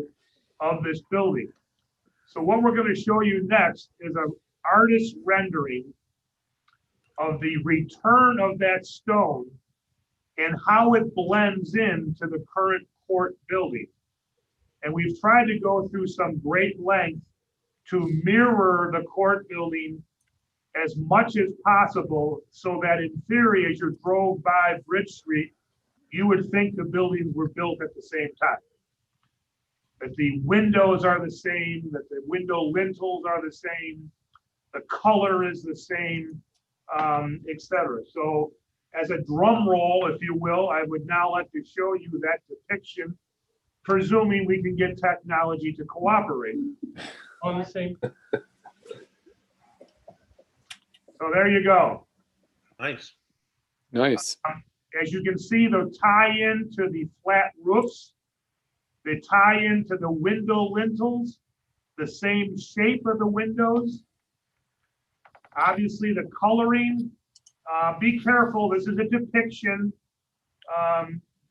of this building. So what we're going to show you next is an artist rendering of the return of that stone and how it blends into the current court building. And we've tried to go through some great length to mirror the court building as much as possible, so that in theory, as you drove by Bridge Street, you would think the buildings were built at the same time. That the windows are the same, that the window lintels are the same, the color is the same, etc. So as a drum roll, if you will, I would now like to show you that depiction, presuming we can get technology to cooperate. On the same, So there you go. Nice. Nice. As you can see, the tie-in to the flat roofs, the tie-in to the window lintels, the same shape of the windows. Obviously, the coloring. Be careful, this is a depiction.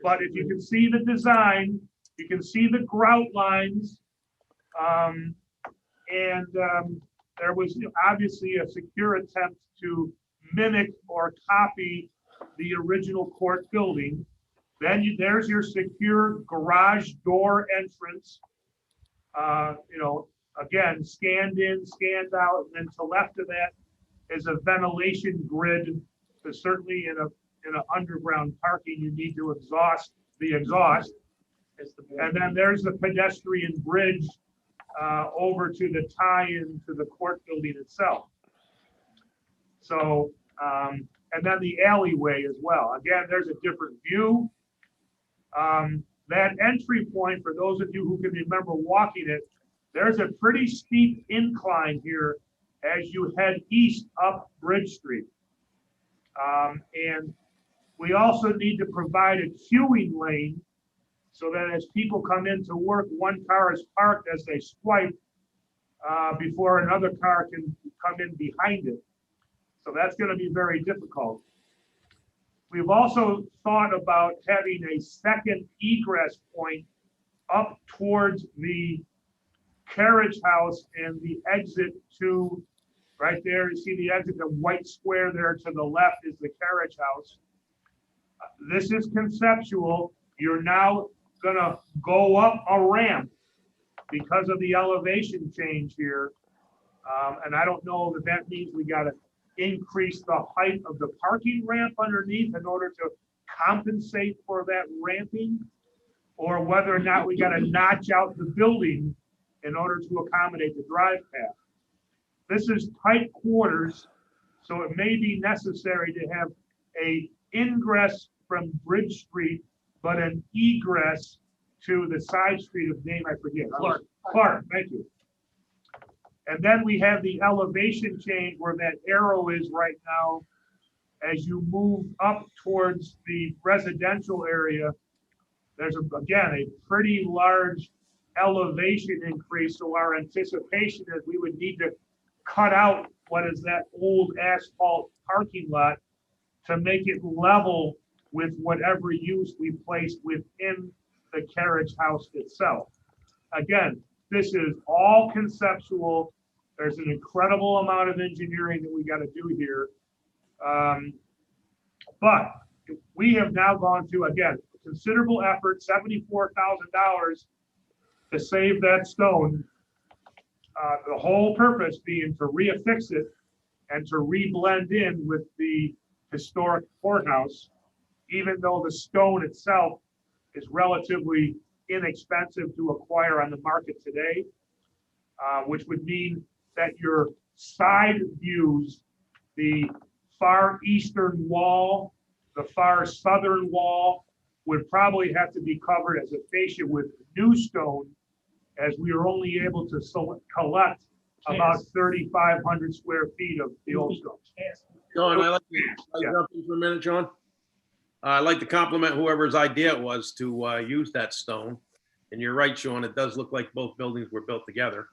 But if you can see the design, you can see the grout lines. There was obviously a secure attempt to mimic or copy the original court building. Then there's your secure garage door entrance. Again, scanned in, scanned out, and then to left of that is a ventilation grid. Because certainly in an underground parking, you need to exhaust the exhaust. And then there's the pedestrian bridge over to the tie-in to the court building itself. So, and then the alleyway as well. Again, there's a different view. That entry point, for those of you who can remember walking it, there's a pretty steep incline here as you head east up Bridge Street. And we also need to provide a queuing lane so that as people come into work, one car is parked as they swipe before another car can come in behind it. So that's going to be very difficult. We've also thought about having a second egress point up towards the carriage house and the exit to, right there, you see the exit, the white square there to the left is the carriage house. This is conceptual. You're now gonna go up a ramp because of the elevation change here. And I don't know that that means we gotta increase the height of the parking ramp underneath in order to compensate for that ramping, or whether or not we gotta notch out the building in order to accommodate the drive path. This is tight quarters, so it may be necessary to have a ingress from Bridge Street, but an egress to the side street of name, I forget. Clark, thank you. And then we have the elevation change where that arrow is right now. As you move up towards the residential area, there's again a pretty large elevation increase. So our anticipation is we would need to cut out what is that old asphalt parking lot to make it level with whatever use we placed within the carriage house itself. Again, this is all conceptual. There's an incredible amount of engineering that we got to do here. But we have now gone through, again, considerable effort, $74,000 to save that stone. The whole purpose being to reaffix it and to reblend in with the historic courthouse, even though the stone itself is relatively inexpensive to acquire on the market today, which would mean that your side views, the far eastern wall, the far southern wall, would probably have to be covered as a fascia with new stone, as we are only able to collect about 3,500 square feet of the old stone. John, I'd like to jump in for a minute, John. I'd like to compliment whoever's idea it was to use that stone. And you're right, Sean, it does look like both buildings were built together.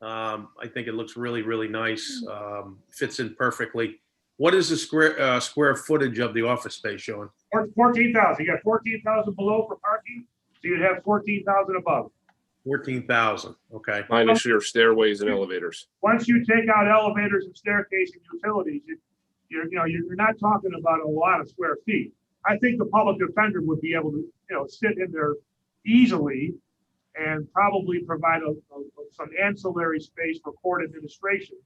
I think it looks really, really nice. Fits in perfectly. What is the square footage of the office space, Sean? 14,000. You got 14,000 below for parking, so you'd have 14,000 above. 14,000. Okay. Minus your stairways and elevators. Once you take out elevators and staircase and utilities, you're not talking about a lot of square feet. I think the public defender would be able to, sit in there easily and probably provide some ancillary space for court administration.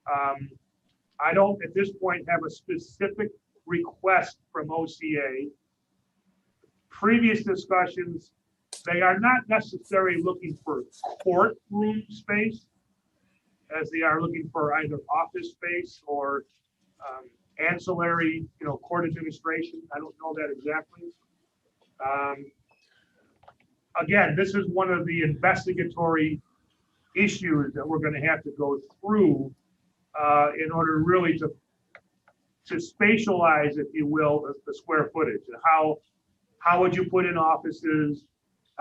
I don't, at this point, have a specific request from OCA. Previous discussions, they are not necessarily looking for courtroom space, as they are looking for either office space or ancillary, court administration. I don't know that exactly. Again, this is one of the investigatory issues that we're going to have to go through in order really to spatialize, if you will, the square footage. And how would you put in offices?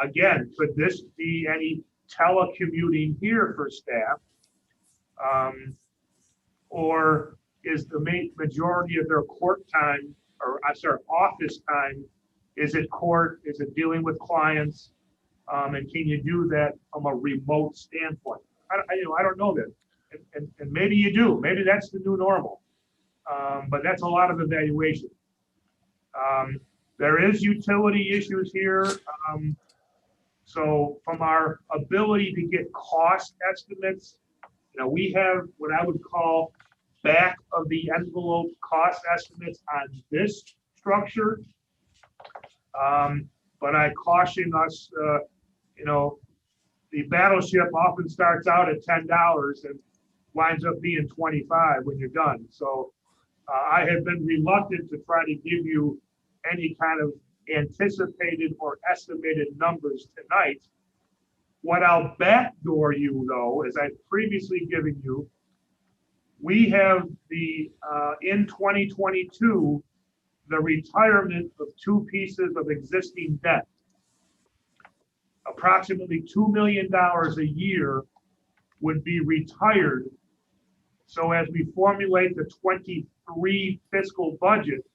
Again, could this be any telecommuting here for staff? Or is the majority of their court time, or I'm sorry, office time, is it court? Is it dealing with clients? And can you do that from a remote standpoint? I don't know that. And maybe you do. Maybe that's the new normal. But that's a lot of evaluation. There is utility issues here. So from our ability to get cost estimates, we have what I would call back of the envelope cost estimates on this structure. But I caution us, the battleship often starts out at $10 and winds up being 25 when you're done. So I have been reluctant to try to give you any kind of anticipated or estimated numbers tonight. What I'll backdoor you, though, as I've previously given you, we have in 2022, the retirement of two pieces of existing debt. Approximately $2 million a year would be retired. So as we formulate the 23 fiscal budget,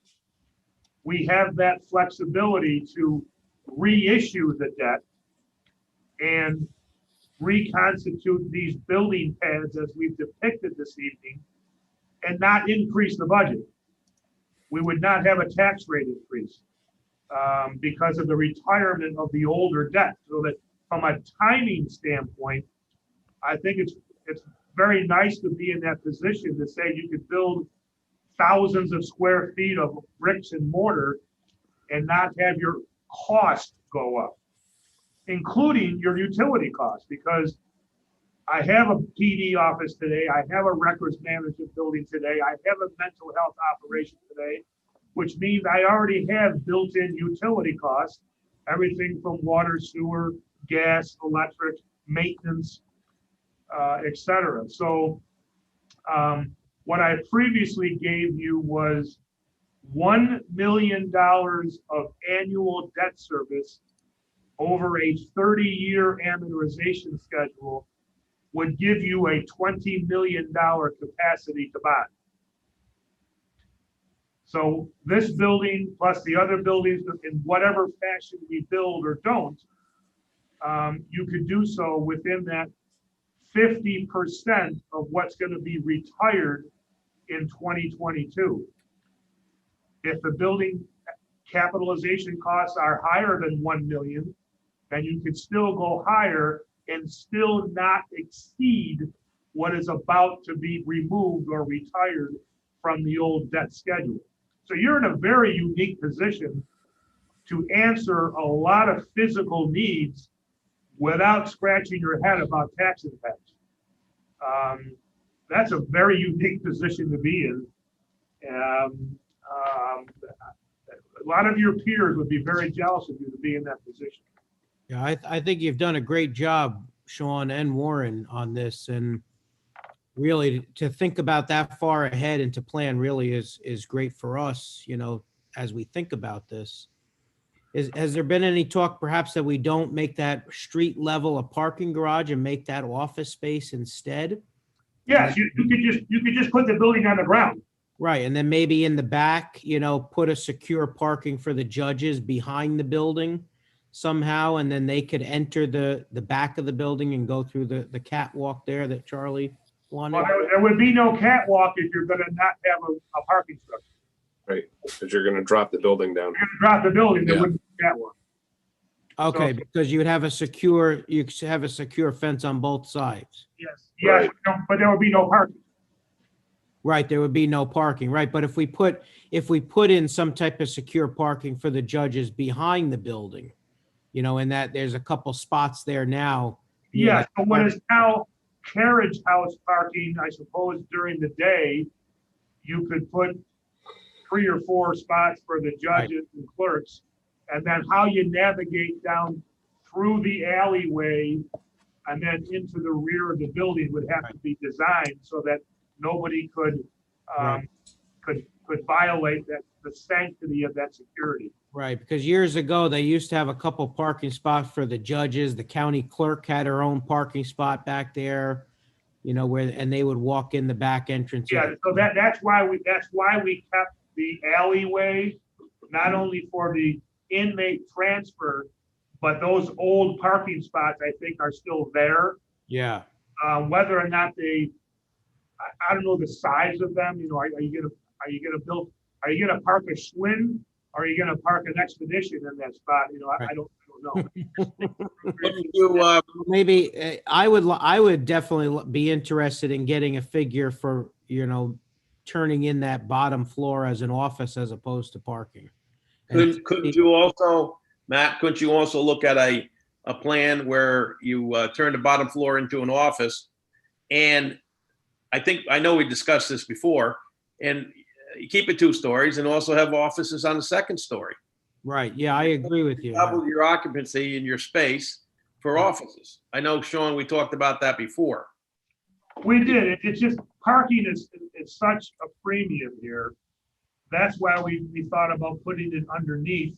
we have that flexibility to reissue the debt and reconstitute these building pads as we've depicted this evening and not increase the budget. We would not have a tax rate increase because of the retirement of the older debt. So that from a timing standpoint, I think it's very nice to be in that position to say you could build thousands of square feet of bricks and mortar and not have your cost go up, including your utility costs, because I have a PD office today, I have a records management building today, I have a mental health operation today, which means I already have built-in utility costs, everything from water, sewer, gas, electric, maintenance, etc. So what I previously gave you was $1 million of annual debt service over a 30-year amortization schedule would give you a $20 million capacity to buy. So this building plus the other buildings in whatever fashion we build or don't, you could do so within that 50% of what's going to be retired in 2022. If the building capitalization costs are higher than 1 million, then you could still go higher and still not exceed what is about to be removed or retired from the old debt schedule. So you're in a very unique position to answer a lot of physical needs without scratching your head about tax impacts. That's a very unique position to be in. A lot of your peers would be very jealous of you to be in that position. Yeah, I think you've done a great job, Sean and Warren, on this, and really to think about that far ahead and to plan really is great for us, you know, as we think about this. Has there been any talk perhaps that we don't make that street level a parking garage and make that office space instead? Yes, you could just put the building on the ground. Right, and then maybe in the back, you know, put a secure parking for the judges behind the building somehow, and then they could enter the back of the building and go through the catwalk there that Charlie wanted. Well, there would be no catwalk if you're gonna not have a parking structure. Right, because you're gonna drop the building down. If you're gonna drop the building, there Yeah. wouldn't be a catwalk. Okay, So- because you have a secure fence on both sides. Yes, Right. but there would be no parking. Right, there would be no parking, right? But if we put in some type of secure parking for the judges behind the building, you know, and that there's a couple spots there now. Yes, but what is now carriage house parking, I suppose during the day, you could put 3 or 4 spots for the judges and clerks. And then how you navigate down through the alleyway and then into the rear of the building would have to be designed so that nobody could violate the sanctity of that security. Right, because years ago, they used to have a couple parking spots for the judges. The county clerk had her own parking spot back there, you know, and they would walk in the back entrance. Yeah, so that's why we kept the alleyway, not only for the inmate transfer, but those old parking spots, I think, are still there. Yeah, Whether or not I don't know the size of them, you know, are you gonna park a Schwinn? Or are you gonna park an Expedition in that spot? You know, I don't know. maybe I would definitely be interested in getting a figure for, you know, turning in that bottom floor as an office as opposed to parking. Couldn't you also, Matt, couldn't you also look at a plan where you turn the bottom floor into an office? And I know we discussed this before, and you keep it 2 stories and also have offices on the 2nd story. Right, yeah, I agree with you. Double your occupancy in your space for offices. I know, Sean, we talked about that before. We did. It's just parking is such a premium here. That's why we thought about putting it underneath.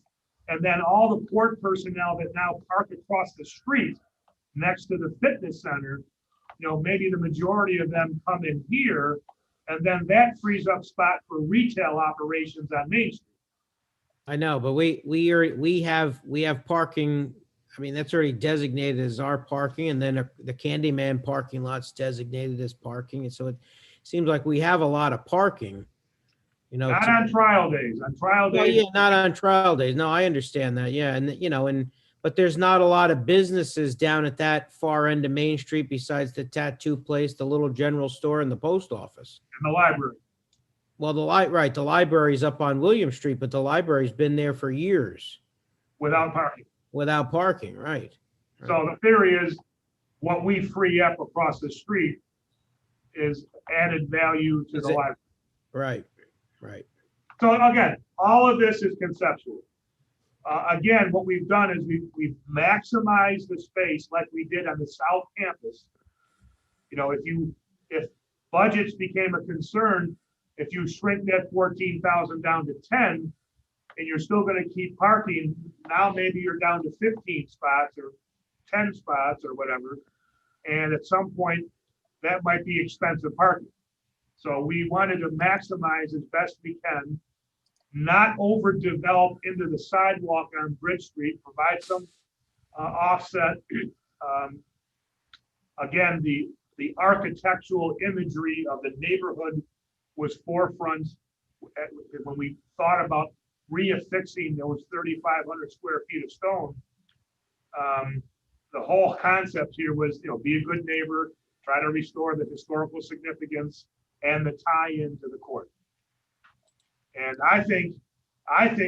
And then all the port personnel that now park across the street next to the fitness center, you know, maybe the majority of them come in here, and then that frees up spot for retail operations on Main Street. I know, but we have parking. I mean, that's already designated as our parking, and then the Candyman parking lot's designated as parking. And so it seems like we have a lot of parking, you know. Not on trial days. On trial Well, days. yeah, not on trial days. No, I understand that. Yeah. And, you know, but there's not a lot of businesses down at that far end of Main Street besides the tattoo place, the little general store, and the post office. And the library. Well, the library's up on William Street, but the library's been there for years. Without parking. Without parking, right. So the theory is what we free up across the street is added value to the library. Right. So again, all of this is conceptual. Again, what we've done is we've maximized the space like we did on the South Campus. You know, if budgets became a concern, if you shrink that 14,000 down to 10, and you're still going to keep parking, now maybe you're down to 15 spots or 10 spots or whatever. And at some point, that might be expensive parking. So we wanted to maximize as best we can, not overdevelop into the sidewalk on Bridge Street, provide some offset. Again, the architectural imagery of the neighborhood was forefront when we thought about reaffixing those 3,500 square feet of stone. The whole concept here was, be a good neighbor, try to restore the historical significance and the tie-in to the court. And I think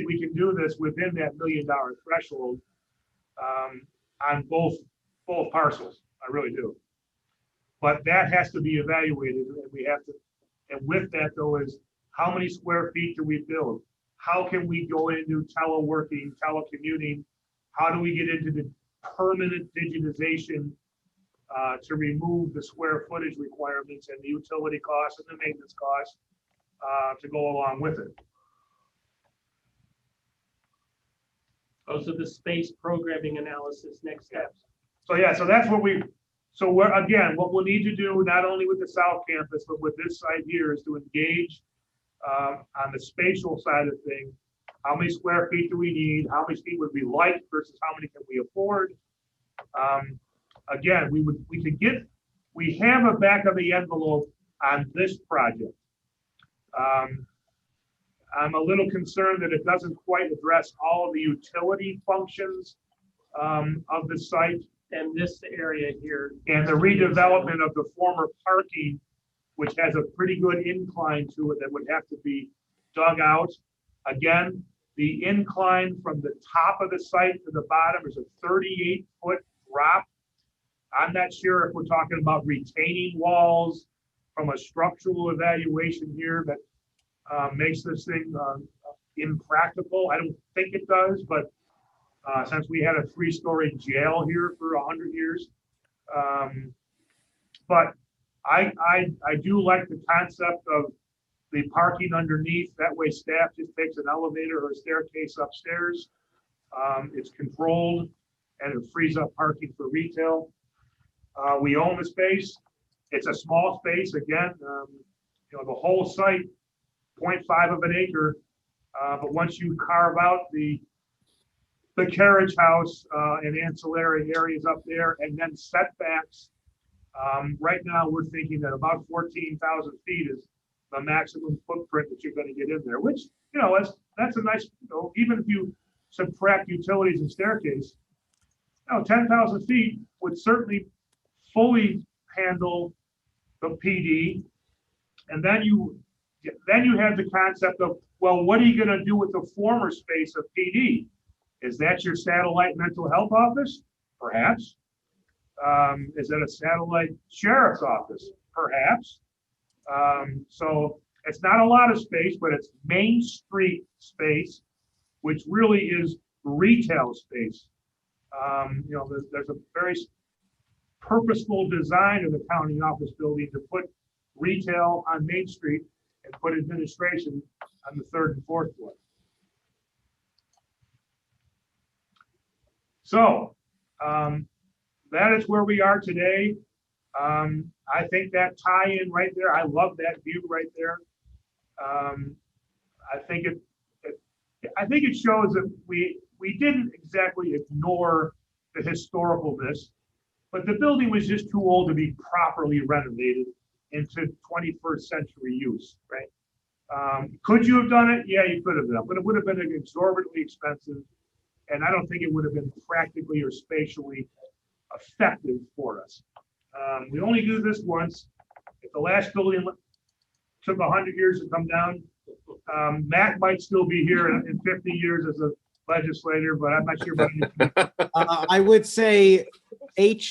we can do this within that $1 million threshold on both parcels. I really do. But that has to be evaluated, and we have to. And with that, though, is how many square feet do we build? How can we go into teleworking, telecommuting? How do we get into the permanent digitization to remove the square footage requirements and the utility costs and the maintenance costs to go along with it? Also, the space programming analysis, next steps. So yeah, so that's what what we'll need to do, not only with the South Campus, but with this site here, is to engage on the spatial side of things. How many square feet do we need? How many feet would we like versus how many can we afford? Again, we have a back of the envelope on this project. I'm a little concerned that it doesn't quite address all of the utility functions of the site. And this area here. And the redevelopment of the former parking, which has a pretty good incline to it that would have to be dug out. Again, the incline from the top of the site to the bottom is a 38-foot drop. I'm not sure if we're talking about retaining walls from a structural evaluation here that makes this thing impractical. I don't think it does, but since we had a 3-story jail here for 100 years. But I do like the concept of the parking underneath. That way staff just takes an elevator or a staircase upstairs. It's controlled and it frees up parking for retail. We own the space. It's a small space. Again, the whole site, 0.5 of an acre. But once you carve out the carriage house and ancillary areas up there, and then setbacks. Right now, we're thinking that about 14,000 feet is the maximum footprint that you're going to get in there, which, that's a nice, even if you subtract utilities and staircase, 10,000 feet would certainly fully handle the PD. And then you have the concept of, well, what are you going to do with the former space of PD? Is that your satellite mental health office? Perhaps. Is it a satellite sheriff's office? Perhaps. So it's not a lot of space, but it's Main Street space, which really is retail space. There's a very purposeful design of the county office building to put retail on Main Street and put administration on the 3rd and 4th floor. So that is where we are today. I think that tie-in right there, I love that view right there. I think it shows that we didn't exactly ignore the historicalness, but the building was just too old to be properly renovated into 21st century use, right? Could you have done it? Yeah, you could have done it, but it would have been exorbitantly expensive. And I don't think it would have been practically or spatially effective for us. We only do this once. If the last building took 100 years to come down, Matt might still be here in 50 years as a legislator, but I'm not sure about anything. I would say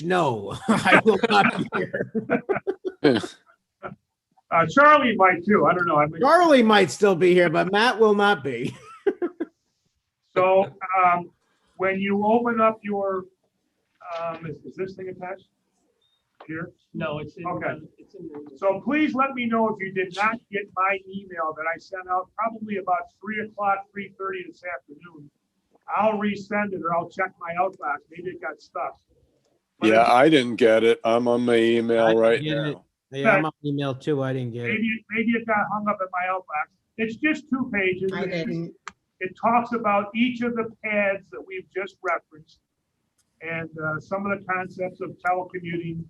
no. I will not be here. Charlie might too. I don't know. Charlie might still be here, but Matt will not be. So when you open up your, is this thing attached here? No, it's in. Okay. It's in the, So please let me know if you did not get my email that I sent out probably about 3 o'clock, 3:30 this afternoon. I'll resend it or I'll check my outbox. Maybe it got stuck. But Yeah, I didn't get it. I'm on my I email didn't right get it. now. Yeah, I'm on email too. I didn't get it. maybe it got hung up in my outbox. It's just 2 pages. I didn't. It talks about each of the pads that we've just referenced and some of the concepts of telecommuting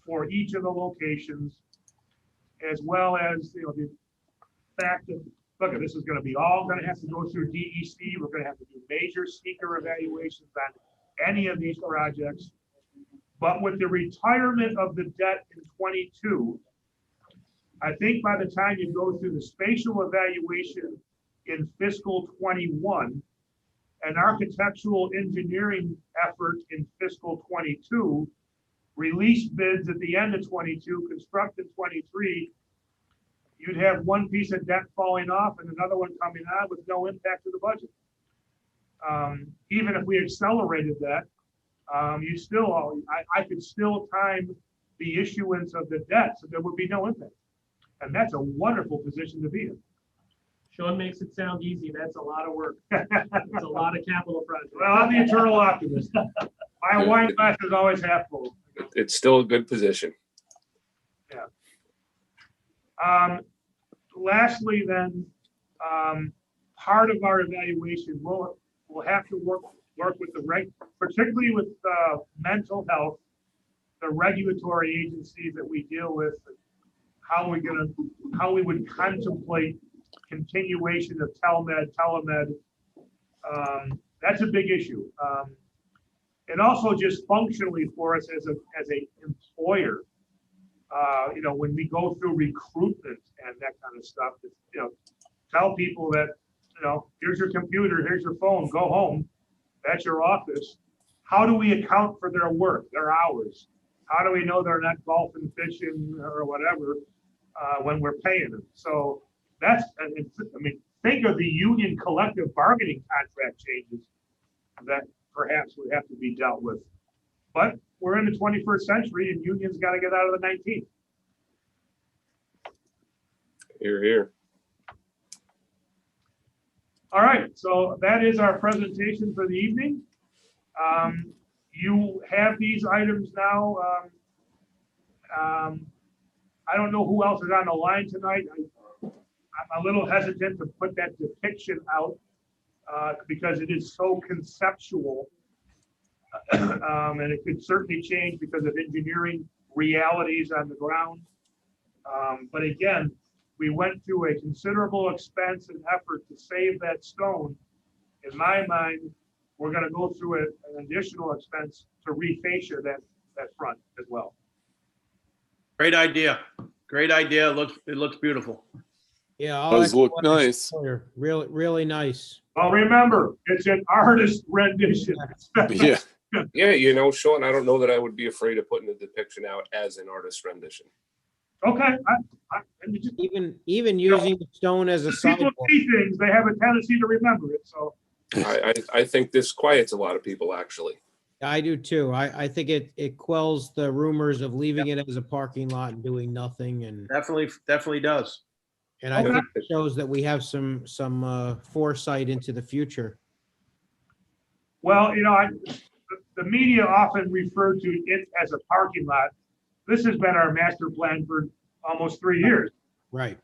for each of the locations, as well as the fact that look, this is gonna be all gonna have to go through DEC. We're gonna have to do major seeker evaluations on any of these projects. But with the retirement of the debt in 22, I think by the time you go through the spatial evaluation in fiscal 21, an architectural engineering effort in fiscal 22, release bids at the end of 22, construct in 23, you'd have one piece of debt falling off and another one coming on with no impact to the budget. Even if we accelerated that, I could still time the issuance of the debt, so there would be no impact. And that's a wonderful position to be in. Sean makes it sound easy. That's a lot of work. It's a lot of capital projects. Well, I'm the eternal optimist. My wine glass is always half full. It's still a good position. Lastly, then, part of our evaluation, we'll have to work with particularly with mental health, the regulatory agencies that we deal with, how we would contemplate continuation of telemed. That's a big issue. And also just functionally for us as a employer, when we go through recruitment and that kind of stuff, tell people that, here's your computer, here's your phone, go home. That's your office. How do we account for their work, their hours? How do we know they're not golfing, fishing, or whatever when we're paying them? So think of the union collective bargaining contract changes that perhaps would have to be dealt with. But we're in the 21st century and unions got to get out of the 19th. Hear, hear. All right, so that is our presentation for the evening. You have these items now. I don't know who else is on the line tonight. I'm a little hesitant to put that depiction out because it is so conceptual. And it could certainly change because of engineering realities on the ground. But again, we went through a considerable expense and effort to save that stone. In my mind, we're going to go through an additional expense to refascia that front as well. Great idea. Great idea. It looks beautiful. Yeah. Does look nice. Really, really nice. Well, remember, it's an artist rendition. Yeah. Yeah, Sean, I don't know that I would be afraid of putting the depiction out as an artist rendition. Okay. Even using the stone as a People sideboard. see things, they have a tendency to remember it. So I think this quiets a lot of people, actually. I do too. I think it quells the rumors of leaving it as a parking lot and doing nothing, and Definitely does. I think it shows that we have some foresight into the future. well, the media often refer to it as a parking lot. This has been our master plan for almost 3 years. Right.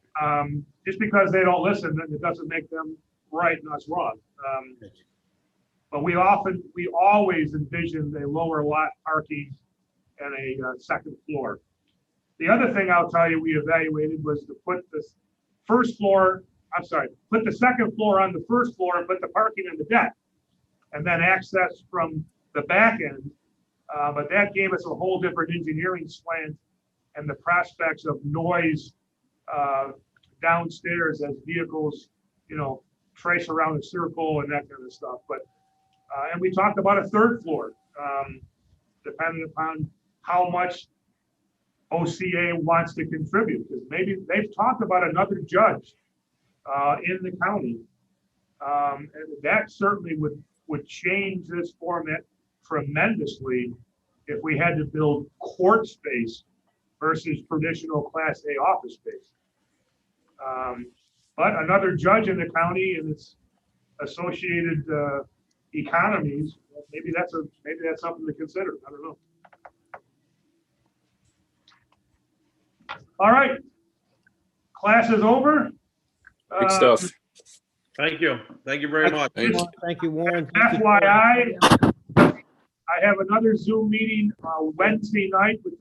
Just because they don't listen, it doesn't make them right and us wrong. But we always envisioned a lower lot parking and a second floor. The other thing I'll tell you we evaluated was to put the second floor on the first floor and put the parking on the deck, and then access from the back end. But that gave us a whole different engineering slant and the prospects of noise downstairs as vehicles, trace around a circle and that kind of stuff. But and we talked about a third floor, depending upon how much OCA wants to contribute. Because maybe they've talked about another judge in the county, and that certainly would change this format tremendously if we had to build court space versus traditional Class A office space. But another judge in the county and its associated economies, maybe that's something to consider. I don't know. All right, class is over. Good stuff. Thank you. Thank you very much. Thank you, Warren. Thank you, FYI, I have another Zoom meeting Wednesday night with the